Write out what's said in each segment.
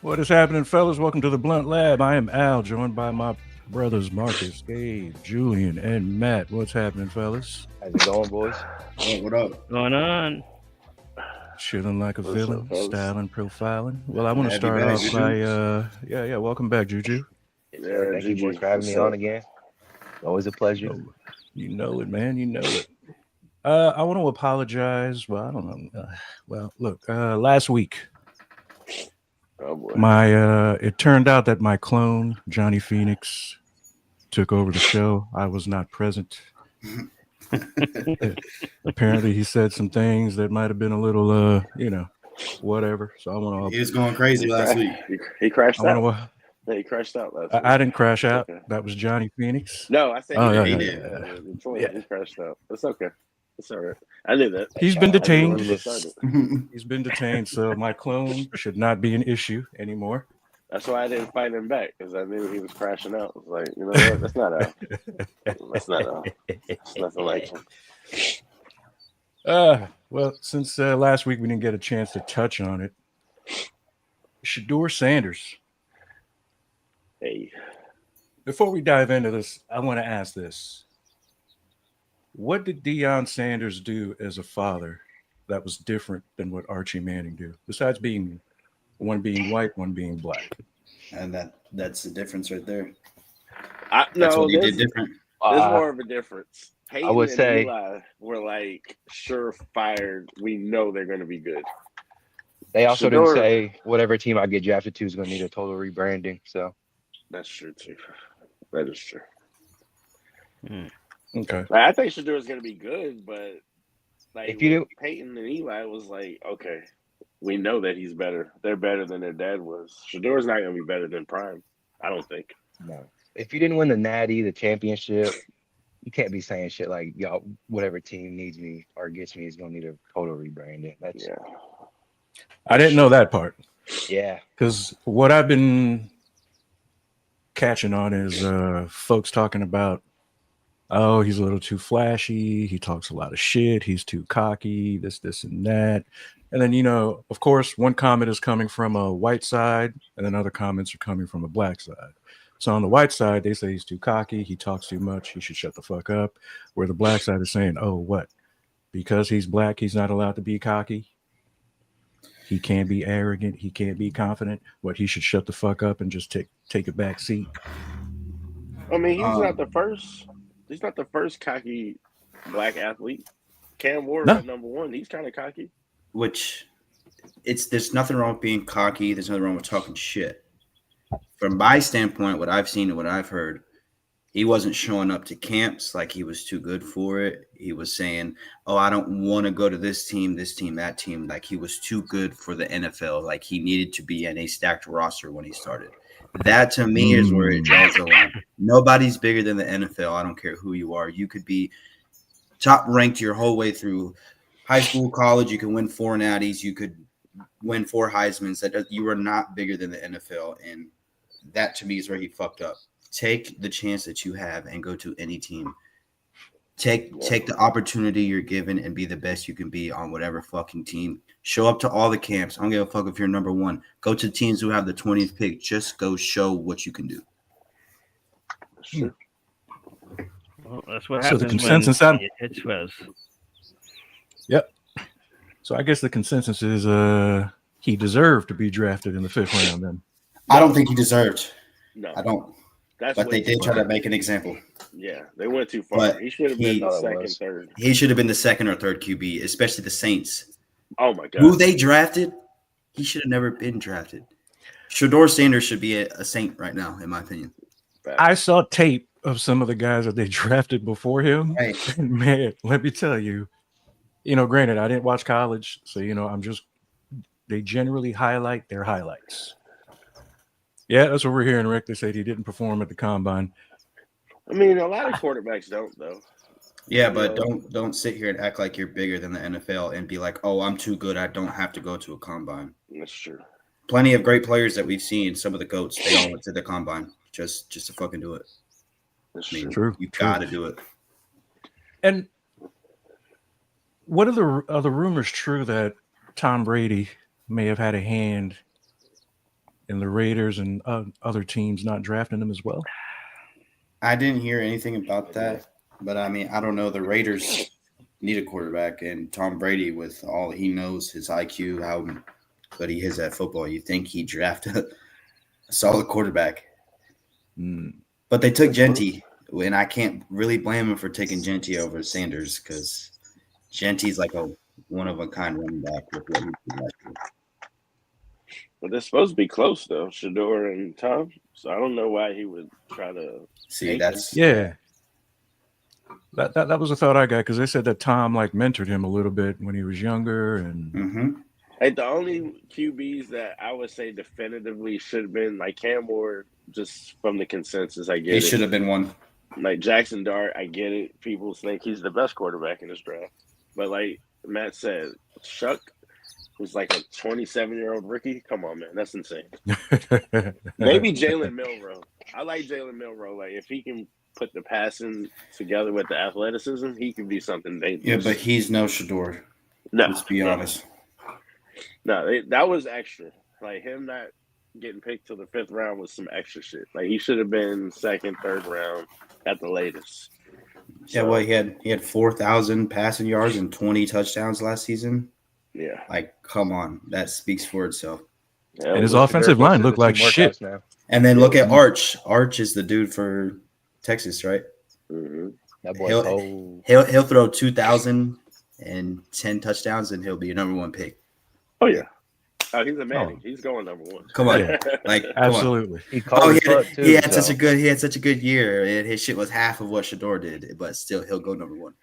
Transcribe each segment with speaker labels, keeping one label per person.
Speaker 1: What is happening, fellas? Welcome to the Blunt Lab. I am Al, joined by my brothers Marcus, Gabe, Julian, and Matt. What's happening, fellas?
Speaker 2: How's it going, boys?
Speaker 3: What up?
Speaker 4: Going on?
Speaker 1: Chilling like a
Speaker 5: What's
Speaker 1: villain,
Speaker 5: up, fellas?
Speaker 1: styling, profiling. Well, I want to
Speaker 3: Have you
Speaker 1: start
Speaker 3: back,
Speaker 1: off
Speaker 3: Juju?
Speaker 1: by welcome back, Juju.
Speaker 2: Yeah, thank you,
Speaker 5: Gigi,
Speaker 2: boys, for having
Speaker 5: what's
Speaker 2: me on
Speaker 5: up?
Speaker 2: again. Always a pleasure.
Speaker 1: You know it, man. You know it. I want to apologize. Well, I don't know. Look, last week,
Speaker 5: Oh boy.
Speaker 1: it turned out that my clone Johnny Phoenix took over the show. I was not present. Apparently, he said some things that might have been a little, whatever. So I want
Speaker 3: He
Speaker 1: to.
Speaker 3: was going crazy last week.
Speaker 5: He crashed
Speaker 1: I
Speaker 5: out.
Speaker 1: want to.
Speaker 5: Yeah, he crashed out last week.
Speaker 1: I didn't crash out.
Speaker 5: Okay.
Speaker 1: That was Johnny Phoenix.
Speaker 5: No, I said
Speaker 1: Oh,
Speaker 5: he
Speaker 1: yeah,
Speaker 5: did.
Speaker 3: yeah,
Speaker 5: Yeah, before
Speaker 1: Yeah.
Speaker 5: he crashed out. It's okay. It's all right. I knew that.
Speaker 1: He's been
Speaker 5: I knew
Speaker 1: detained.
Speaker 5: when it started.
Speaker 1: He's been detained, so my clone should not be an issue anymore.
Speaker 5: That's why I didn't fight him back because I knew he was crashing out. I was like, you know what? That's not Al. That's not Al. It's nothing like him.
Speaker 1: Well, since last week we didn't get a chance to touch on it, Shedeur Sanders.
Speaker 5: Hey,
Speaker 1: Before we dive into this, I want to ask this. What did Deion Sanders do as a father that was different than what Archie Manning did? Besides being one being white, one being black.
Speaker 3: And that's the difference right there. That's
Speaker 5: no,
Speaker 3: what he
Speaker 5: there's,
Speaker 3: did different.
Speaker 5: there's
Speaker 2: Uh,
Speaker 5: more of a difference. Peyton
Speaker 2: would
Speaker 5: and
Speaker 2: say-
Speaker 5: Eli were like surefire. We know they're going to be good.
Speaker 2: They also didn't
Speaker 5: Shedeur-
Speaker 2: say whatever team I get drafted to is going to need a total rebranding. So
Speaker 5: That's true too. That is true.
Speaker 1: Okay.
Speaker 5: Like, I think Shedeur is going to be good, but like
Speaker 2: If you do-
Speaker 5: Peyton and Eli was like, okay, we know that he's better. They're better than their dad was. Shedeur's not going to be better than Prime. I don't think.
Speaker 2: no, if you didn't win the Natty, the championship, you can't be saying shit like y'all. Whatever team needs me or gets me is going to need a total rebranding. That's
Speaker 5: Yeah.
Speaker 1: I didn't know that part
Speaker 2: yeah.
Speaker 1: because what I've been catching on is folks talking about, oh, he's a little too flashy. He talks a lot of shit. He's too cocky, this, and that. And then, of course, one comment is coming from a white side, and then other comments are coming from a black side. So on the white side, they say he's too cocky. He talks too much. He should shut the fuck up. Where the black side is saying, oh, what? Because he's black, he's not allowed to be cocky. He can't be arrogant. He can't be confident. What, he should shut the fuck up and just take a back seat.
Speaker 5: I mean, he's not the first. He's not the first cocky black athlete. Cam Ward
Speaker 1: No.
Speaker 5: at number one. He's kind of cocky.
Speaker 3: Which there's nothing wrong with being cocky. There's nothing wrong with talking shit. From my standpoint, what I've seen and what I've heard, he wasn't showing up to camps like he was too good for it. He was saying, oh, I don't want to go to this team, that team. Like he was too good for the NFL. Like he needed to be in a stacked roster when he started. That to me is where it draws the line. Nobody's bigger than the NFL. I don't care who you are. You could be top ranked your whole way through high school, college. You can win 4 natties. You could win 4 Heismans. That you are not bigger than the NFL. And that to me is where he fucked up. Take the chance that you have and go to any team. Take the opportunity you're given and be the best you can be on whatever fucking team. Show up to all the camps. I don't give a fuck if you're number 1. Go to teams who have the 20th pick. Just go show what you can do.
Speaker 5: That's true.
Speaker 4: Well, that's what
Speaker 1: So
Speaker 4: happens
Speaker 1: the consensus
Speaker 4: when
Speaker 1: on-
Speaker 4: it hits Fez.
Speaker 1: Yep. So I guess the consensus is he deserved to be drafted in the 5th round then.
Speaker 3: I don't think he deserved.
Speaker 5: No,
Speaker 3: I don't.
Speaker 5: that's
Speaker 3: But
Speaker 5: way
Speaker 3: they did
Speaker 5: too
Speaker 3: try to
Speaker 5: far.
Speaker 3: make an example.
Speaker 5: Yeah, they went too far.
Speaker 3: But
Speaker 5: He should have been
Speaker 3: he-
Speaker 5: the second,
Speaker 2: was.
Speaker 5: third.
Speaker 3: He should have been the 2nd or 3rd QB, especially the Saints.
Speaker 5: Oh my god.
Speaker 3: Who they drafted, he should have never been drafted. Shedeur Sanders should be a Saint right now, in my opinion.
Speaker 1: I saw tape of some of the guys that they drafted before him.
Speaker 3: Right.
Speaker 1: And man, let me tell you, granted, I didn't watch college, so they generally highlight their highlights. Yeah, that's what we're hearing, Rick. They said he didn't perform at the combine.
Speaker 5: I mean, a lot of quarterbacks don't though.
Speaker 3: Yeah, but don't sit here and act like you're bigger than the NFL and be like, oh, I'm too good. I don't have to go to a combine.
Speaker 5: That's true.
Speaker 3: Plenty of great players that we've seen, some of the GOATs, they all went to the combine just to fucking do it.
Speaker 5: That's
Speaker 3: I mean,
Speaker 5: true.
Speaker 1: True.
Speaker 3: you got to do it.
Speaker 1: And what are the rumors true that Tom Brady may have had a hand and the Raiders and other teams not drafting him as well?
Speaker 3: I didn't hear anything about that, but I mean, I don't know. The Raiders need a quarterback, and Tom Brady, with all he knows, his IQ, how good he is at football, you think he'd draft a solid quarterback. But they took Genty, and I can't really blame him for taking Genty over Sanders because Genty's like a one-of-a-kind running back with what he did last year.
Speaker 5: But they're supposed to be close though, Shedeur and Tom. So I don't know why he would try to
Speaker 3: See, that's
Speaker 1: Yeah. That was a thought I got because they said that Tom like mentored him a little bit when he was younger, and
Speaker 5: Hey, the only QBs that I would say definitively should have been like Cam Ward, just from the consensus, I get
Speaker 3: he
Speaker 5: it.
Speaker 3: should have been one.
Speaker 5: Like Jackson Dart, I get it. People think he's the best quarterback in this draft. But like Matt said, Shuck was like a 27-year-old rookie. Come on, man. That's insane. Maybe Jalen Milroe. I like Jalen Milroe. Like if he can put the passing together with the athleticism, he can be something dangerous.
Speaker 3: Yeah, but he's no Shedeur.
Speaker 5: No,
Speaker 3: Let's be honest.
Speaker 5: No, that was extra. Like him not getting picked to the 5th round was some extra shit. Like he should have been 2nd, 3rd round at the latest.
Speaker 3: Yeah,
Speaker 5: So,
Speaker 3: well, he had 4,000 passing yards and 20 touchdowns last season.
Speaker 5: yeah.
Speaker 3: Like, come on, that speaks for itself.
Speaker 5: Yeah,
Speaker 1: and his
Speaker 2: Shedeur
Speaker 1: offensive line
Speaker 2: posted
Speaker 1: looked
Speaker 2: the
Speaker 1: like
Speaker 2: team
Speaker 1: shit.
Speaker 2: workouts now.
Speaker 3: And then look at Arch. Arch is the dude for Texas, right?
Speaker 2: That boy's
Speaker 3: He'll-
Speaker 2: old.
Speaker 3: He'll throw 2,010 touchdowns and he'll be a number 1 pick.
Speaker 5: Oh yeah. Oh, he's a Manning. He's going number 1.
Speaker 3: Come on,
Speaker 1: Yeah.
Speaker 3: like come on.
Speaker 1: Absolutely.
Speaker 2: He
Speaker 3: Oh,
Speaker 2: called
Speaker 3: he
Speaker 2: his fuck
Speaker 3: had,
Speaker 2: too.
Speaker 3: he had
Speaker 2: so.
Speaker 3: such a good year, and his shit was half of what Shedeur did, but still he'll go number 1.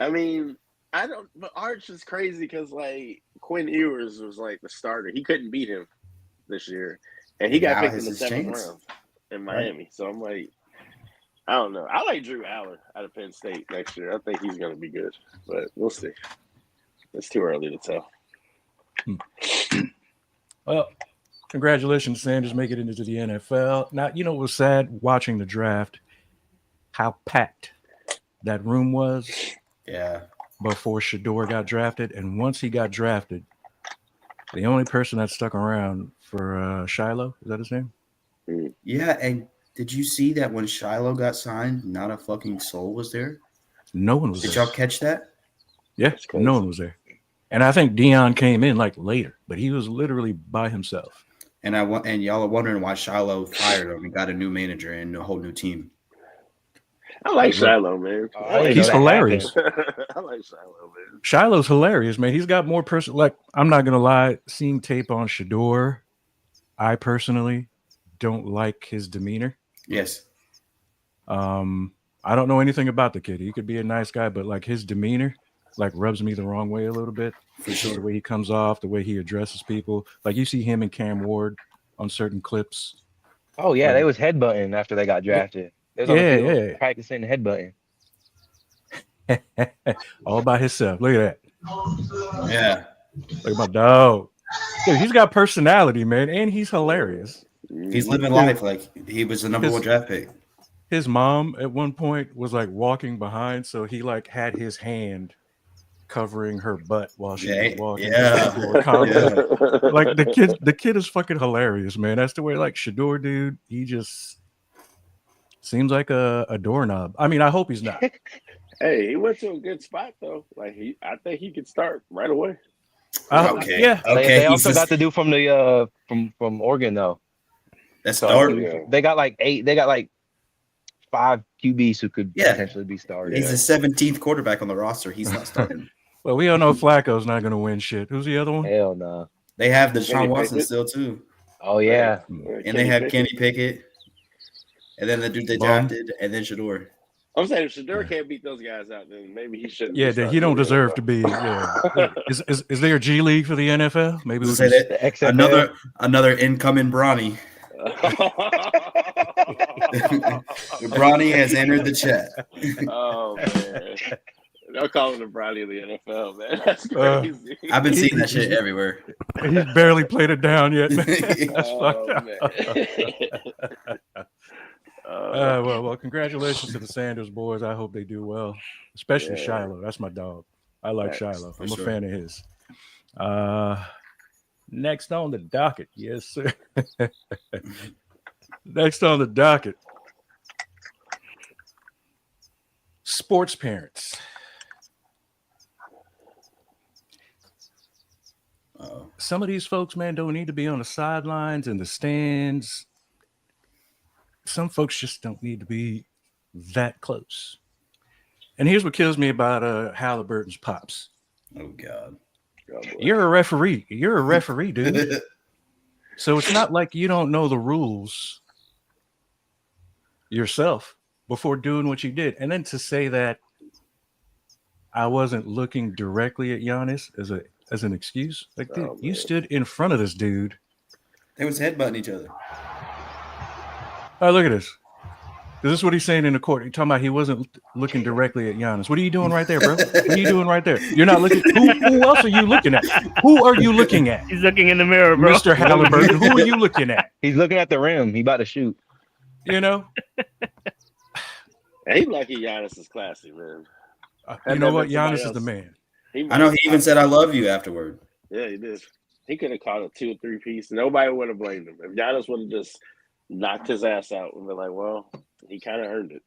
Speaker 5: I mean, I don't. But Arch is crazy because like Quinn Ewers was like the starter. He couldn't beat him this year, and he got
Speaker 3: Now
Speaker 5: picked
Speaker 3: has
Speaker 5: in the
Speaker 3: his
Speaker 5: 7th
Speaker 3: chance.
Speaker 5: round in Miami. So I'm like, I don't know. I like Drew Allen out of Penn State next year. I think he's going to be good, but we'll see. It's too early to tell.
Speaker 1: Well, congratulations, Sanders, making it into the NFL. Now, you know what was sad watching the draft, how packed that room was
Speaker 3: Yeah,
Speaker 1: before Shedeur got drafted. And once he got drafted, the only person that stuck around for Shiloh, is that his name?
Speaker 3: yeah. And did you see that when Shiloh got signed, not a fucking soul was there?
Speaker 1: No one was
Speaker 3: Did
Speaker 1: there.
Speaker 3: y'all catch that?
Speaker 1: Yeah,
Speaker 5: crazy.
Speaker 1: no one was there. And I think Dion came in like later, but he was literally by himself.
Speaker 3: And y'all are wondering why Shiloh fired him and got a new manager and a whole new team.
Speaker 5: I like Shiloh, man.
Speaker 2: Oh, I didn't
Speaker 1: He's
Speaker 2: know that
Speaker 1: hilarious.
Speaker 5: I like Shiloh, man.
Speaker 1: Shiloh's hilarious, man. He's got more person. Like, I'm not gonna lie, seeing tape on Shedeur, I personally don't like his demeanor.
Speaker 3: Yes.
Speaker 1: I don't know anything about the kid. He could be a nice guy, but like his demeanor, like rubs me the wrong way a little bit.
Speaker 3: For
Speaker 1: The
Speaker 3: sure.
Speaker 1: way he comes off, the way he addresses people. Like you see him and Cam Ward on certain clips.
Speaker 2: Oh yeah, they was headbutting after they got drafted. They was on
Speaker 1: Yeah,
Speaker 2: the field
Speaker 1: yeah.
Speaker 2: practicing headbutting.
Speaker 1: All by himself. Look at that.
Speaker 3: Yeah.
Speaker 1: Look at my dog. Dude, he's got personality, man, and he's hilarious.
Speaker 3: He's living life like he was the number 1 draft pick.
Speaker 1: His mom at one point was like walking behind, so he like had his hand covering her butt while she was walking.
Speaker 3: Yeah.
Speaker 1: Like the kid is fucking hilarious, man. That's the way, like Shedeur, dude. He just seems like a doorknob. I mean, I hope he's not.
Speaker 5: Hey, he went to a good spot though. Like I think he could start right away.
Speaker 3: Okay.
Speaker 1: Yeah.
Speaker 3: Okay.
Speaker 2: They also got the dude from the from Oregon though.
Speaker 3: That's
Speaker 2: So
Speaker 3: dark.
Speaker 5: Yeah.
Speaker 2: they got like 8. They got like 5 QBs who could
Speaker 3: Yeah.
Speaker 2: potentially be started.
Speaker 3: He's the 17th quarterback on the roster. He's not starting.
Speaker 1: Well, we all know Flacco's not gonna win shit. Who's the other one?
Speaker 2: Hell no.
Speaker 3: They have
Speaker 5: Kenny
Speaker 3: Deshaun Watson
Speaker 5: Pickett.
Speaker 3: still too,
Speaker 2: Oh yeah.
Speaker 3: and they have Kenny Pickett, and then the dude they
Speaker 1: Bum.
Speaker 3: drafted, and then Shedeur.
Speaker 5: I'm saying if Shedeur can't beat those guys out, then maybe he shouldn't.
Speaker 1: Yeah, he don't deserve to be. Yeah. Is there a G League for the NFL? Maybe we
Speaker 3: Say
Speaker 1: can-
Speaker 2: The
Speaker 3: that
Speaker 2: XFL.
Speaker 3: another incoming Bronny. Bronny has entered the chat.
Speaker 5: Oh man, they're calling him Brownie of the NFL, man. That's crazy.
Speaker 3: I've been seeing that shit everywhere.
Speaker 1: He's barely played it down yet, man. That's
Speaker 5: Oh,
Speaker 1: fucked up.
Speaker 5: man.
Speaker 1: Well, congratulations to the Sanders boys. I hope they do well, especially
Speaker 5: Yeah.
Speaker 1: Shiloh. That's my dog. I like
Speaker 5: Thanks,
Speaker 1: Shiloh.
Speaker 3: for
Speaker 1: I'm a
Speaker 3: sure.
Speaker 1: fan of his. Next on the docket, yes, sir. Next on the docket, sports parents. Some of these folks, man, don't need to be on the sidelines and the stands. Some folks just don't need to be that close. And here's what kills me about Haliburton's pops.
Speaker 3: Oh God.
Speaker 1: You're a referee. You're a referee, dude. So it's not like you don't know the rules yourself before doing what you did. And then to say that I wasn't looking directly at Giannis as an excuse, like, dude, you stood in front of this dude.
Speaker 3: They was headbutting each other.
Speaker 1: Oh, look at this. This is what he's saying in the court. He's talking about he wasn't looking directly at Giannis. What are you doing right there, bro? What are you doing right there? You're not looking. Who else are you looking at? Who are you looking at?
Speaker 4: He's looking in the mirror, bro.
Speaker 1: Mr. Haliburton, who are you looking at?
Speaker 2: He's looking at the rim. He about to shoot.
Speaker 1: You know?
Speaker 5: And he lucky Giannis is classy, man.
Speaker 1: You know what? Giannis is the man.
Speaker 3: I know he even said "I love you" afterward.
Speaker 5: Yeah, he did. He could have caught a 2 or 3 piece. Nobody would have blamed him. If Giannis would have just knocked his ass out and been like, well, he kind of earned it.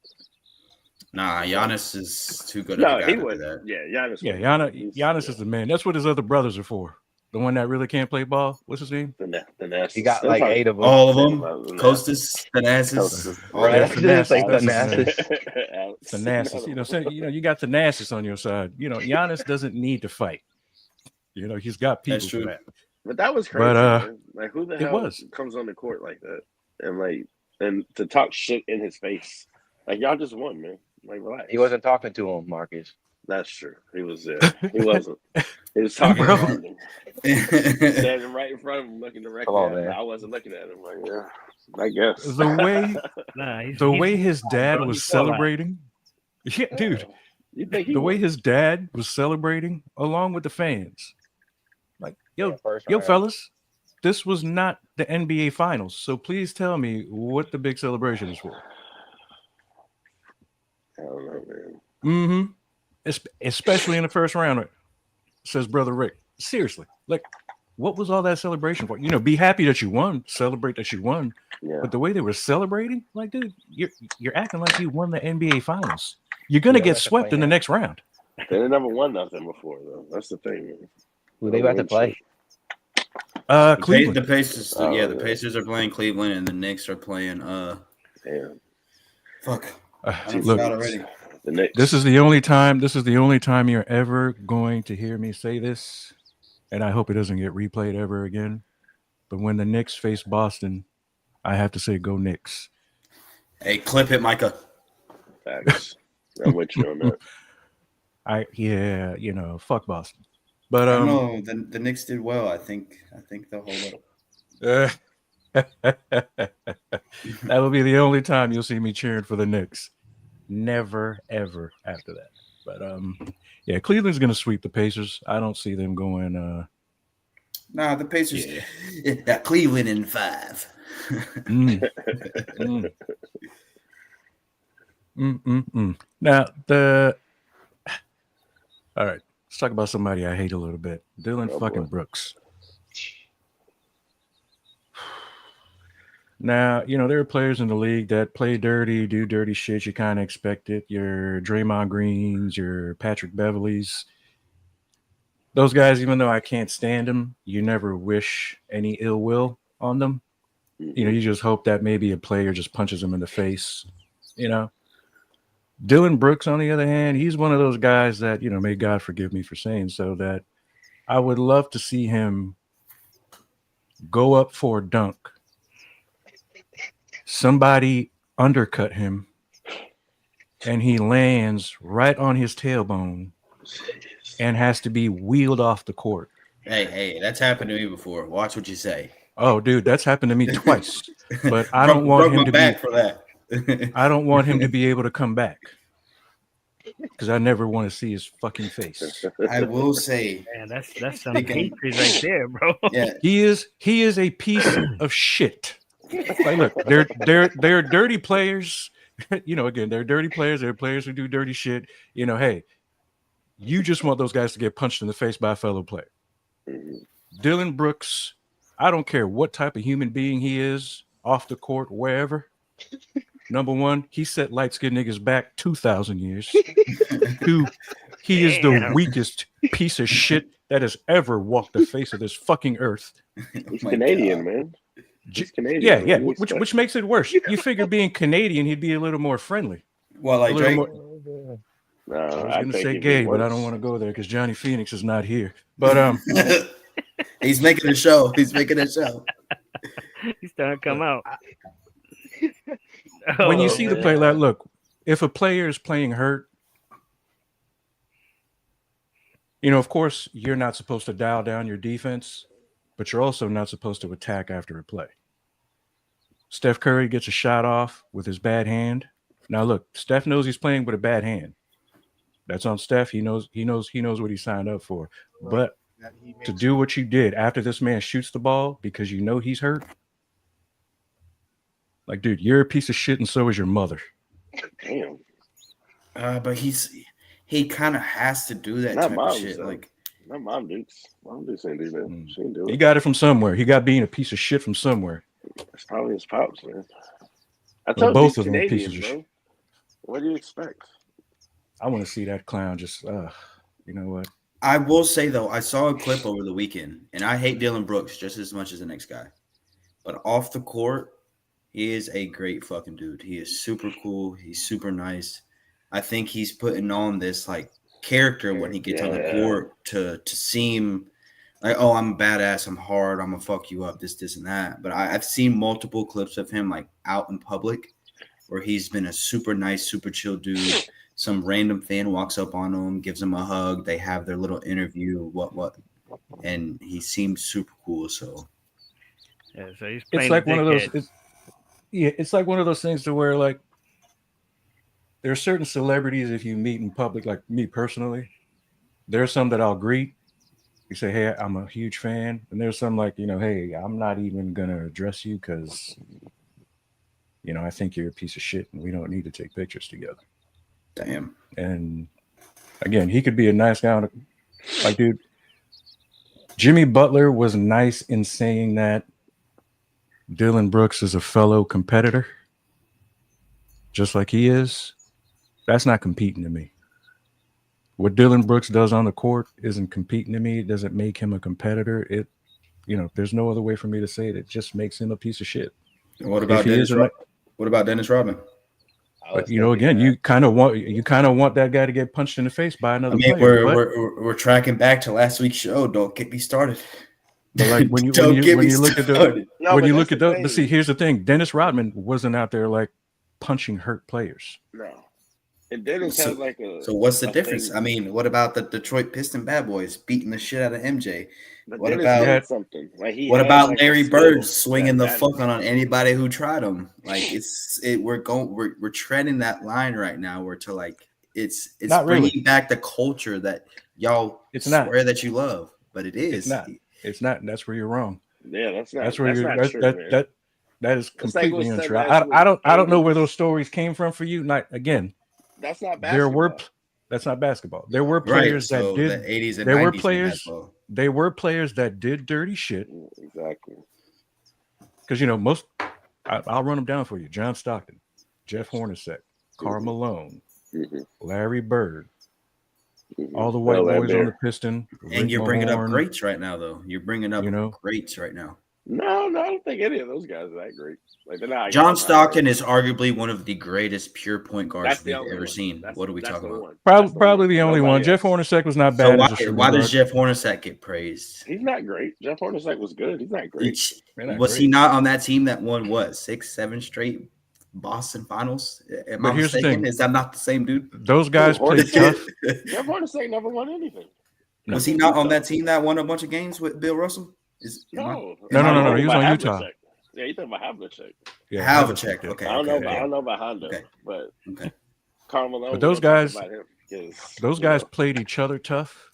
Speaker 3: Nah, Giannis is too good.
Speaker 5: No,
Speaker 3: of a guy
Speaker 5: he
Speaker 3: to do
Speaker 5: would.
Speaker 3: that.
Speaker 5: Yeah, Giannis.
Speaker 1: Yeah,
Speaker 5: would.
Speaker 1: Giannis is the man. That's what his other brothers are for. The one that really can't play ball. What's his name?
Speaker 5: The nasty.
Speaker 2: He got like 8 of them.
Speaker 3: All of them. Costas, Thanasis.
Speaker 2: Right.
Speaker 1: Thanasis.
Speaker 5: Alex.
Speaker 1: Thanasis. You got Thanasis on your side. Giannis doesn't need to fight. He's got people
Speaker 3: That's true.
Speaker 1: for that.
Speaker 5: But that was crazy.
Speaker 1: But,
Speaker 5: man. Like, who the hell comes on the court like that? And to talk shit in his face. Like, y'all just won, man. Like, relax.
Speaker 2: He wasn't talking to him, Marcus.
Speaker 5: That's true. He was there. He wasn't. He was talking about him. Standing right in front of him, looking directly at him. I wasn't looking at him. Like, yeah, I guess.
Speaker 1: The way his dad was celebrating. Yeah, dude. The way his dad was celebrating along with the fans. Like, yo, fellas, this was not the NBA Finals. So please tell me what the big celebration is for.
Speaker 5: I don't know, man.
Speaker 1: Mm-hmm. Especially in the first round, says Brother Rick. Seriously, like, what was all that celebration for? Be happy that you won, celebrate that you won. Yeah. But the way they were celebrating, like, dude, you're acting like you won the NBA Finals. You're gonna get swept in the next round.
Speaker 5: They never won nothing before, though. That's the thing, man.
Speaker 2: Who they about to play?
Speaker 1: Cleveland.
Speaker 3: The Pacers. The Pacers are playing Cleveland, and the Knicks are playing.
Speaker 5: Damn.
Speaker 3: Fuck.
Speaker 1: Look,
Speaker 3: already.
Speaker 1: This is the only time you're ever going to hear me say this, and I hope it doesn't get replayed ever again. But when the Knicks face Boston, I have to say, go Knicks.
Speaker 3: Hey, clip it, Micah.
Speaker 5: Facts. I'm with you on
Speaker 1: that. Fuck Boston. But
Speaker 3: I don't know. The Knicks did well. I think they'll hold
Speaker 1: up. That will be the only time you'll see me cheering for the Knicks. Never, ever after that. But Cleveland's going to sweep the Pacers. I don't see them going.
Speaker 3: Nah, the Pacers. Yeah. Cleveland in 5.
Speaker 1: Now all right. Let's talk about somebody I hate a little bit. Dylan Brooks. Now, there are players in the league that play dirty, do dirty shit. You kind of expect it. Your Draymond Greens, your Patrick Beverleys. Those guys, even though I can't stand them, you never wish any ill will on them. You just hope that maybe a player just punches them in the face. Dylan Brooks, on the other hand, he's one of those guys that, may God forgive me for saying so, that I would love to see him go up for a dunk. Somebody undercut him, and he lands right on his tailbone and has to be wheeled off the court.
Speaker 3: Hey, that's happened to me before. Watch what you say.
Speaker 1: Oh, dude, that's happened to me twice. But I don't want him to be
Speaker 3: for that.
Speaker 1: I don't want him to be able to come back, because I never want to see his fucking face.
Speaker 3: I will say,
Speaker 4: man, that's some hatred right there, bro.
Speaker 3: Yeah,
Speaker 1: he is a piece of shit. Like, look, they're dirty players. Again, they're dirty players. They're players who do dirty shit. Hey, you just want those guys to get punched in the face by a fellow player. Dylan Brooks, I don't care what type of human being he is, off the court, wherever. Number one, he set light-skinned niggas back 2,000 years. Two, he is the
Speaker 4: Damn.
Speaker 1: weakest piece of shit that has ever walked the face of this fucking earth.
Speaker 5: He's
Speaker 3: my
Speaker 5: Canadian,
Speaker 3: God.
Speaker 5: man. He's Canadian.
Speaker 1: Yeah,
Speaker 5: man.
Speaker 1: yeah,
Speaker 5: What do you expect?
Speaker 1: which makes it worse. You figure being Canadian, he'd be a little more friendly.
Speaker 3: Well,
Speaker 1: A
Speaker 3: like
Speaker 1: little
Speaker 3: Drake,
Speaker 1: more.
Speaker 5: No,
Speaker 1: I was
Speaker 5: I
Speaker 1: going to
Speaker 5: think
Speaker 1: say
Speaker 5: he'd be
Speaker 1: gay, but I
Speaker 5: worse.
Speaker 1: don't want to go there because Johnny Phoenix is not here. But
Speaker 3: he's making a show. He's making a show.
Speaker 4: He's starting to come out.
Speaker 1: when you
Speaker 4: Oh,
Speaker 1: see the
Speaker 4: man.
Speaker 1: play, like, look, if a player is playing hurt, you know, of course, you're not supposed to dial down your defense, but you're also not supposed to attack after a play. Steph Curry gets a shot off with his bad hand. Now, look, Steph knows he's playing with a bad hand. That's on Steph. He knows what he signed up for. But to do what you did after this man shoots the ball because you know he's hurt, like, dude, you're a piece of shit, and so is your mother.
Speaker 5: Damn.
Speaker 3: But he kind of has to do that
Speaker 5: Not
Speaker 3: type
Speaker 5: mom,
Speaker 3: of shit.
Speaker 5: so.
Speaker 3: Like,
Speaker 5: My mom Dukes. Mom Dukes ain't do that. She ain't do
Speaker 1: He
Speaker 5: it.
Speaker 1: got it from somewhere. He got being a piece of shit from somewhere.
Speaker 5: It's probably his pops, man. I
Speaker 1: Well,
Speaker 5: told
Speaker 1: both
Speaker 5: you
Speaker 1: of them
Speaker 5: Canadian,
Speaker 1: pieces of
Speaker 5: bro.
Speaker 1: shit.
Speaker 5: What do you expect?
Speaker 1: I want to see that clown just, you know what?
Speaker 3: I will say though, I saw a clip over the weekend, and I hate Dylan Brooks just as much as the next guy. But off the court, he is a great fucking dude. He is super cool. He's super nice. I think he's putting on this like character when he gets on the court to seem like, oh, I'm a badass, I'm hard, I'm gonna fuck you up, this and that. But I've seen multiple clips of him like out in public where he's been a super nice, super chill dude. Some random fan walks up on him, gives him a hug. They have their little interview, what, and he seemed super cool. So
Speaker 4: Yeah, so he's
Speaker 1: It's
Speaker 4: playing
Speaker 1: like
Speaker 4: the
Speaker 1: one of those.
Speaker 4: dickhead.
Speaker 1: It's like one of those things to where, like, there are certain celebrities, if you meet in public, like me personally, there's some that I'll greet. You say, hey, I'm a huge fan. And there's some like, you know, hey, I'm not even going to address you because, you know, I think you're a piece of shit and we don't need to take pictures together.
Speaker 3: damn.
Speaker 1: And again, he could be a nice guy. Like, dude, Jimmy Butler was nice in saying that Dylan Brooks is a fellow competitor, just like he is. That's not competing to me. What Dylan Brooks does on the court isn't competing to me. It doesn't make him a competitor. It, you know, there's no other way for me to say it. It just makes him a piece of shit.
Speaker 3: And what about Dennis? What about Dennis Rodman?
Speaker 1: But you know, again, you kind of want that guy to get punched in the face by another player.
Speaker 3: We're tracking back to last week's show. Don't get me started.
Speaker 1: But like when you look at those, but see, here's the thing: Dennis Rodman wasn't out there like punching hurt players.
Speaker 5: No. And Dennis has like a.
Speaker 3: So what's the difference?
Speaker 5: Thing.
Speaker 3: I mean, what about the Detroit Piston bad boys beating the shit out of MJ?
Speaker 5: But
Speaker 3: What
Speaker 5: Dennis
Speaker 3: about
Speaker 5: did something? Like
Speaker 3: what about
Speaker 5: like
Speaker 3: Larry
Speaker 5: a
Speaker 3: Bird
Speaker 5: skill
Speaker 3: swinging the
Speaker 5: that
Speaker 3: fuck on anybody who tried him? Like we're treading that line right now. Where to like it's
Speaker 1: Not
Speaker 3: bringing
Speaker 1: really.
Speaker 3: back the culture that y'all swear that you love, but it is.
Speaker 1: It's not. That's where you're wrong.
Speaker 5: Yeah, that's not.
Speaker 1: That's where
Speaker 5: that's
Speaker 1: you're.
Speaker 5: not true,
Speaker 1: That is completely
Speaker 5: like
Speaker 1: untrue. I don't know where those stories came from for you. Not again.
Speaker 5: That's not basketball.
Speaker 1: That's not basketball. There were players that did.
Speaker 3: The 80s and
Speaker 1: there
Speaker 3: 90s
Speaker 1: were players. They were players that did dirty shit.
Speaker 5: Exactly.
Speaker 1: Because you know I'll run them down for you. John Stockton, Jeff Hornacek, Karl Malone, Larry Bird, all the white boys on the Piston.
Speaker 3: And you're bringing up greats right now, though. You're bringing up greats right now.
Speaker 5: No, I don't think any of those guys are that great. Like they're not.
Speaker 3: John Stockton is arguably one of the greatest pure point guards we've ever seen. What are we talking about?
Speaker 1: Probably the only one. Jeff Hornacek was not bad.
Speaker 3: So why does Jeff Hornacek get praised?
Speaker 5: He's not great. Jeff Hornacek was good. He's not great.
Speaker 3: He not on that team that won 6-7 straight Boston Finals? Am I mistaken? Is that not the same dude?
Speaker 1: Those guys played tough.
Speaker 5: Jeff Hornacek never won anything.
Speaker 3: Was he not on that team that won a bunch of games with Bill Russell?
Speaker 5: No.
Speaker 1: He was on Utah.
Speaker 5: Yeah, you talking about Havlicek.
Speaker 3: Yeah, Havlicek. Okay.
Speaker 5: I don't know about Hondo, but Karl Malone.
Speaker 1: But those guys played each other tough.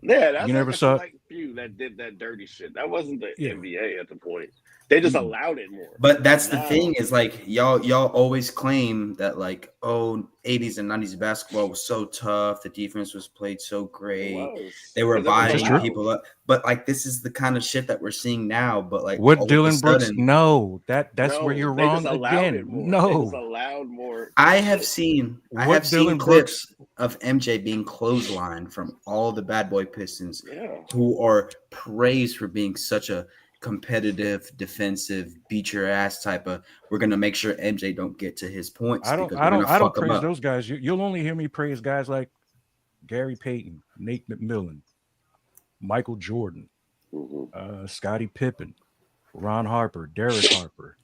Speaker 5: Yeah, that's
Speaker 1: you never saw
Speaker 5: few that did that dirty shit. That wasn't the
Speaker 1: Yeah.
Speaker 5: NBA at the point. They just allowed it more.
Speaker 3: But that's the
Speaker 5: Now-
Speaker 3: thing is like y'all always claim that like 80s and 90s basketball was so tough, the defense was played so great, they were buying people up. But like this is the kind of shit that we're seeing now. But like
Speaker 1: what
Speaker 3: all
Speaker 1: Dylan
Speaker 3: of a
Speaker 1: Brooks?
Speaker 3: sudden,
Speaker 1: No, that's where you're
Speaker 5: they
Speaker 1: wrong
Speaker 5: just allowed it
Speaker 1: again.
Speaker 5: more.
Speaker 1: No,
Speaker 5: They just allowed more.
Speaker 3: I have seen
Speaker 1: Dylan
Speaker 3: clips of MJ being clotheslined from all the bad boy Pistons who are praised for being such a competitive, defensive, beat your ass type of. We're gonna make sure MJ don't get to his points.
Speaker 1: I don't praise those guys. You'll only hear me praise guys like Gary Payton, Nate McMillan, Michael Jordan, Scottie Pippen, Ron Harper, Derek Harper.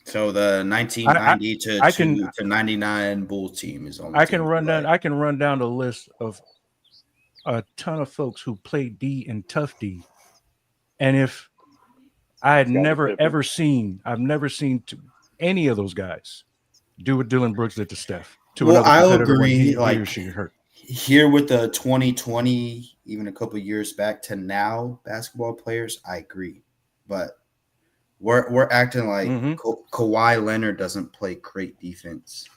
Speaker 3: So the 1990 to 99 Bulls team is on.
Speaker 1: I can run down the list of a ton of folks who played D and tough D, and if I had never seen any of those guys do what Dylan Brooks did to Steph.
Speaker 3: I'll agree.
Speaker 1: He or she hurt.
Speaker 3: Here with the 2020, even a couple years back to now, basketball players, I agree, but we're acting like Kawhi Leonard doesn't play great defense.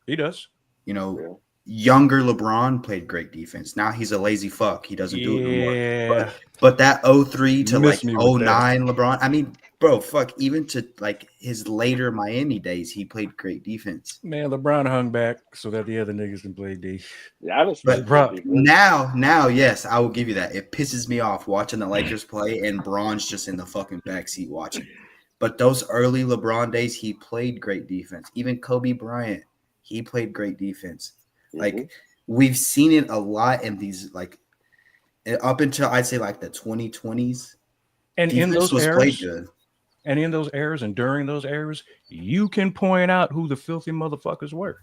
Speaker 1: He does.
Speaker 3: You know, younger LeBron played great defense. Now he's a lazy fuck. He doesn't do it anymore. But that 03 to like 09 LeBron, I mean, bro, fuck, even to like his later Miami days, he played great defense.
Speaker 1: Man, LeBron hung back so that the other niggas can play D.
Speaker 5: Yeah,
Speaker 3: but bro, now, yes, I will give you that. It pisses me off watching the Lakers play and Bron's just in the fucking backseat watching. But those early LeBron days, he played great defense. Even Kobe Bryant, he played great defense. Like we've seen it a lot in these, like up until I'd say like the 2020s,
Speaker 1: and in those eras, and in those eras and during those eras, you can point out who the filthy motherfuckers were.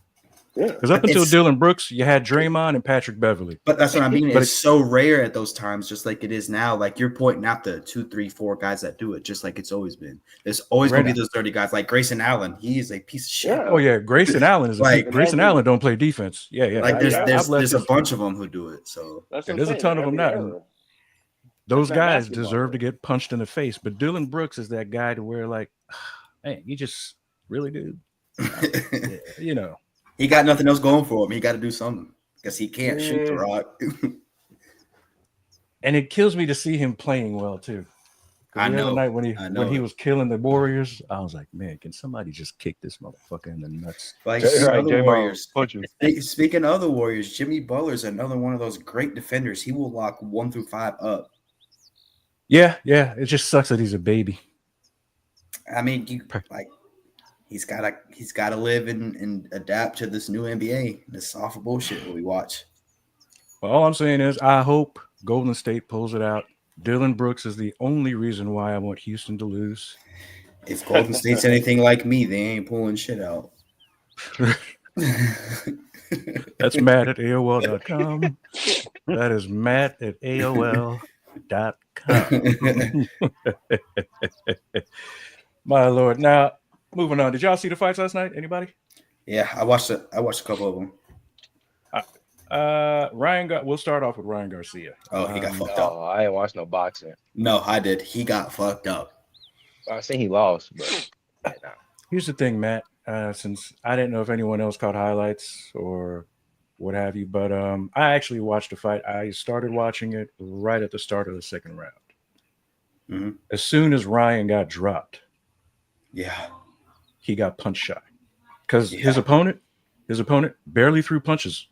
Speaker 1: Yeah, because up until Dylan Brooks, you had Draymond and Patrick Beverly.
Speaker 3: But that's what I mean. It's so rare at those times, just like it is now. Like you're pointing out the 2, 3, 4 guys that do it, just like it's always been. There's always going to be those dirty guys, like Grayson Allen. He is a piece of shit.
Speaker 1: Oh yeah, Grayson Allen is like Grayson Allen don't play defense. Yeah.
Speaker 3: Like there's a bunch of them who do it. So
Speaker 1: there's a ton of them now. Those guys deserve to get punched in the face, but Dylan Brooks is that guy to where like, man, you just really do. You know.
Speaker 3: He got nothing else going for him. He got to do something because he can't shoot the rock.
Speaker 1: And it kills me to see him playing well too.
Speaker 3: I know.
Speaker 1: The night when he was killing the Warriors, I was like, man, can somebody just kick this motherfucker in the nuts?
Speaker 3: Like other Warriors. Speaking of the Warriors, Jimmy Butler's another one of those great defenders. He will lock 1 through 5 up.
Speaker 1: Yeah. It just sucks that he's a baby.
Speaker 3: I mean, he's gotta live and adapt to this new NBA, this soft bullshit that we watch.
Speaker 1: Well, all I'm saying is I hope Golden State pulls it out. Dylan Brooks is the only reason why I want Houston to lose.
Speaker 3: If Golden State's anything like me, they ain't pulling shit out.
Speaker 1: That's Matt at AOL.com. That is Matt at AOL.com. My Lord. Now, moving on. Did y'all see the fights last night? Anybody?
Speaker 3: Yeah, I watched a couple of them.
Speaker 1: We'll start off with Ryan Garcia.
Speaker 3: Oh, he got fucked up.
Speaker 2: I ain't watched no boxing.
Speaker 3: No, I did. He got fucked up.
Speaker 2: I seen he lost, but nah.
Speaker 1: Here's the thing, Matt. Since I didn't know if anyone else caught highlights or what have you, but I actually watched the fight. I started watching it right at the start of the second round.
Speaker 3: Mm-hmm.
Speaker 1: As soon as Ryan got dropped, he got punch shy because his opponent barely threw punches.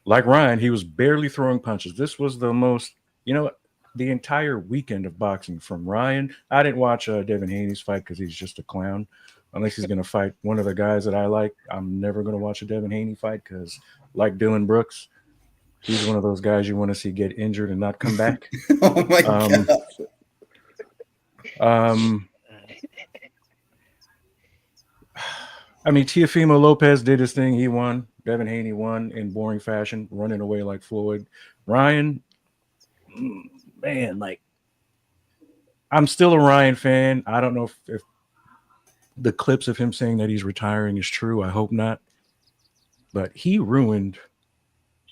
Speaker 1: Like Ryan, he was barely throwing punches. This was the most, the entire weekend of boxing from Ryan. I didn't watch Devin Haney's fight because he's just a clown. Unless he's going to fight one of the guys that I like, I'm never going to watch a Devin Haney fight because, like Dylan Brooks, he's one of those guys you want to see get injured and not come back.
Speaker 3: Oh my God.
Speaker 1: I mean, Teofimo Lopez did his thing. He won. Devin Haney won in boring fashion, running away like Floyd. Ryan, man, like, I'm still a Ryan fan. I don't know if the clips of him saying that he's retiring is true. I hope not. But he ruined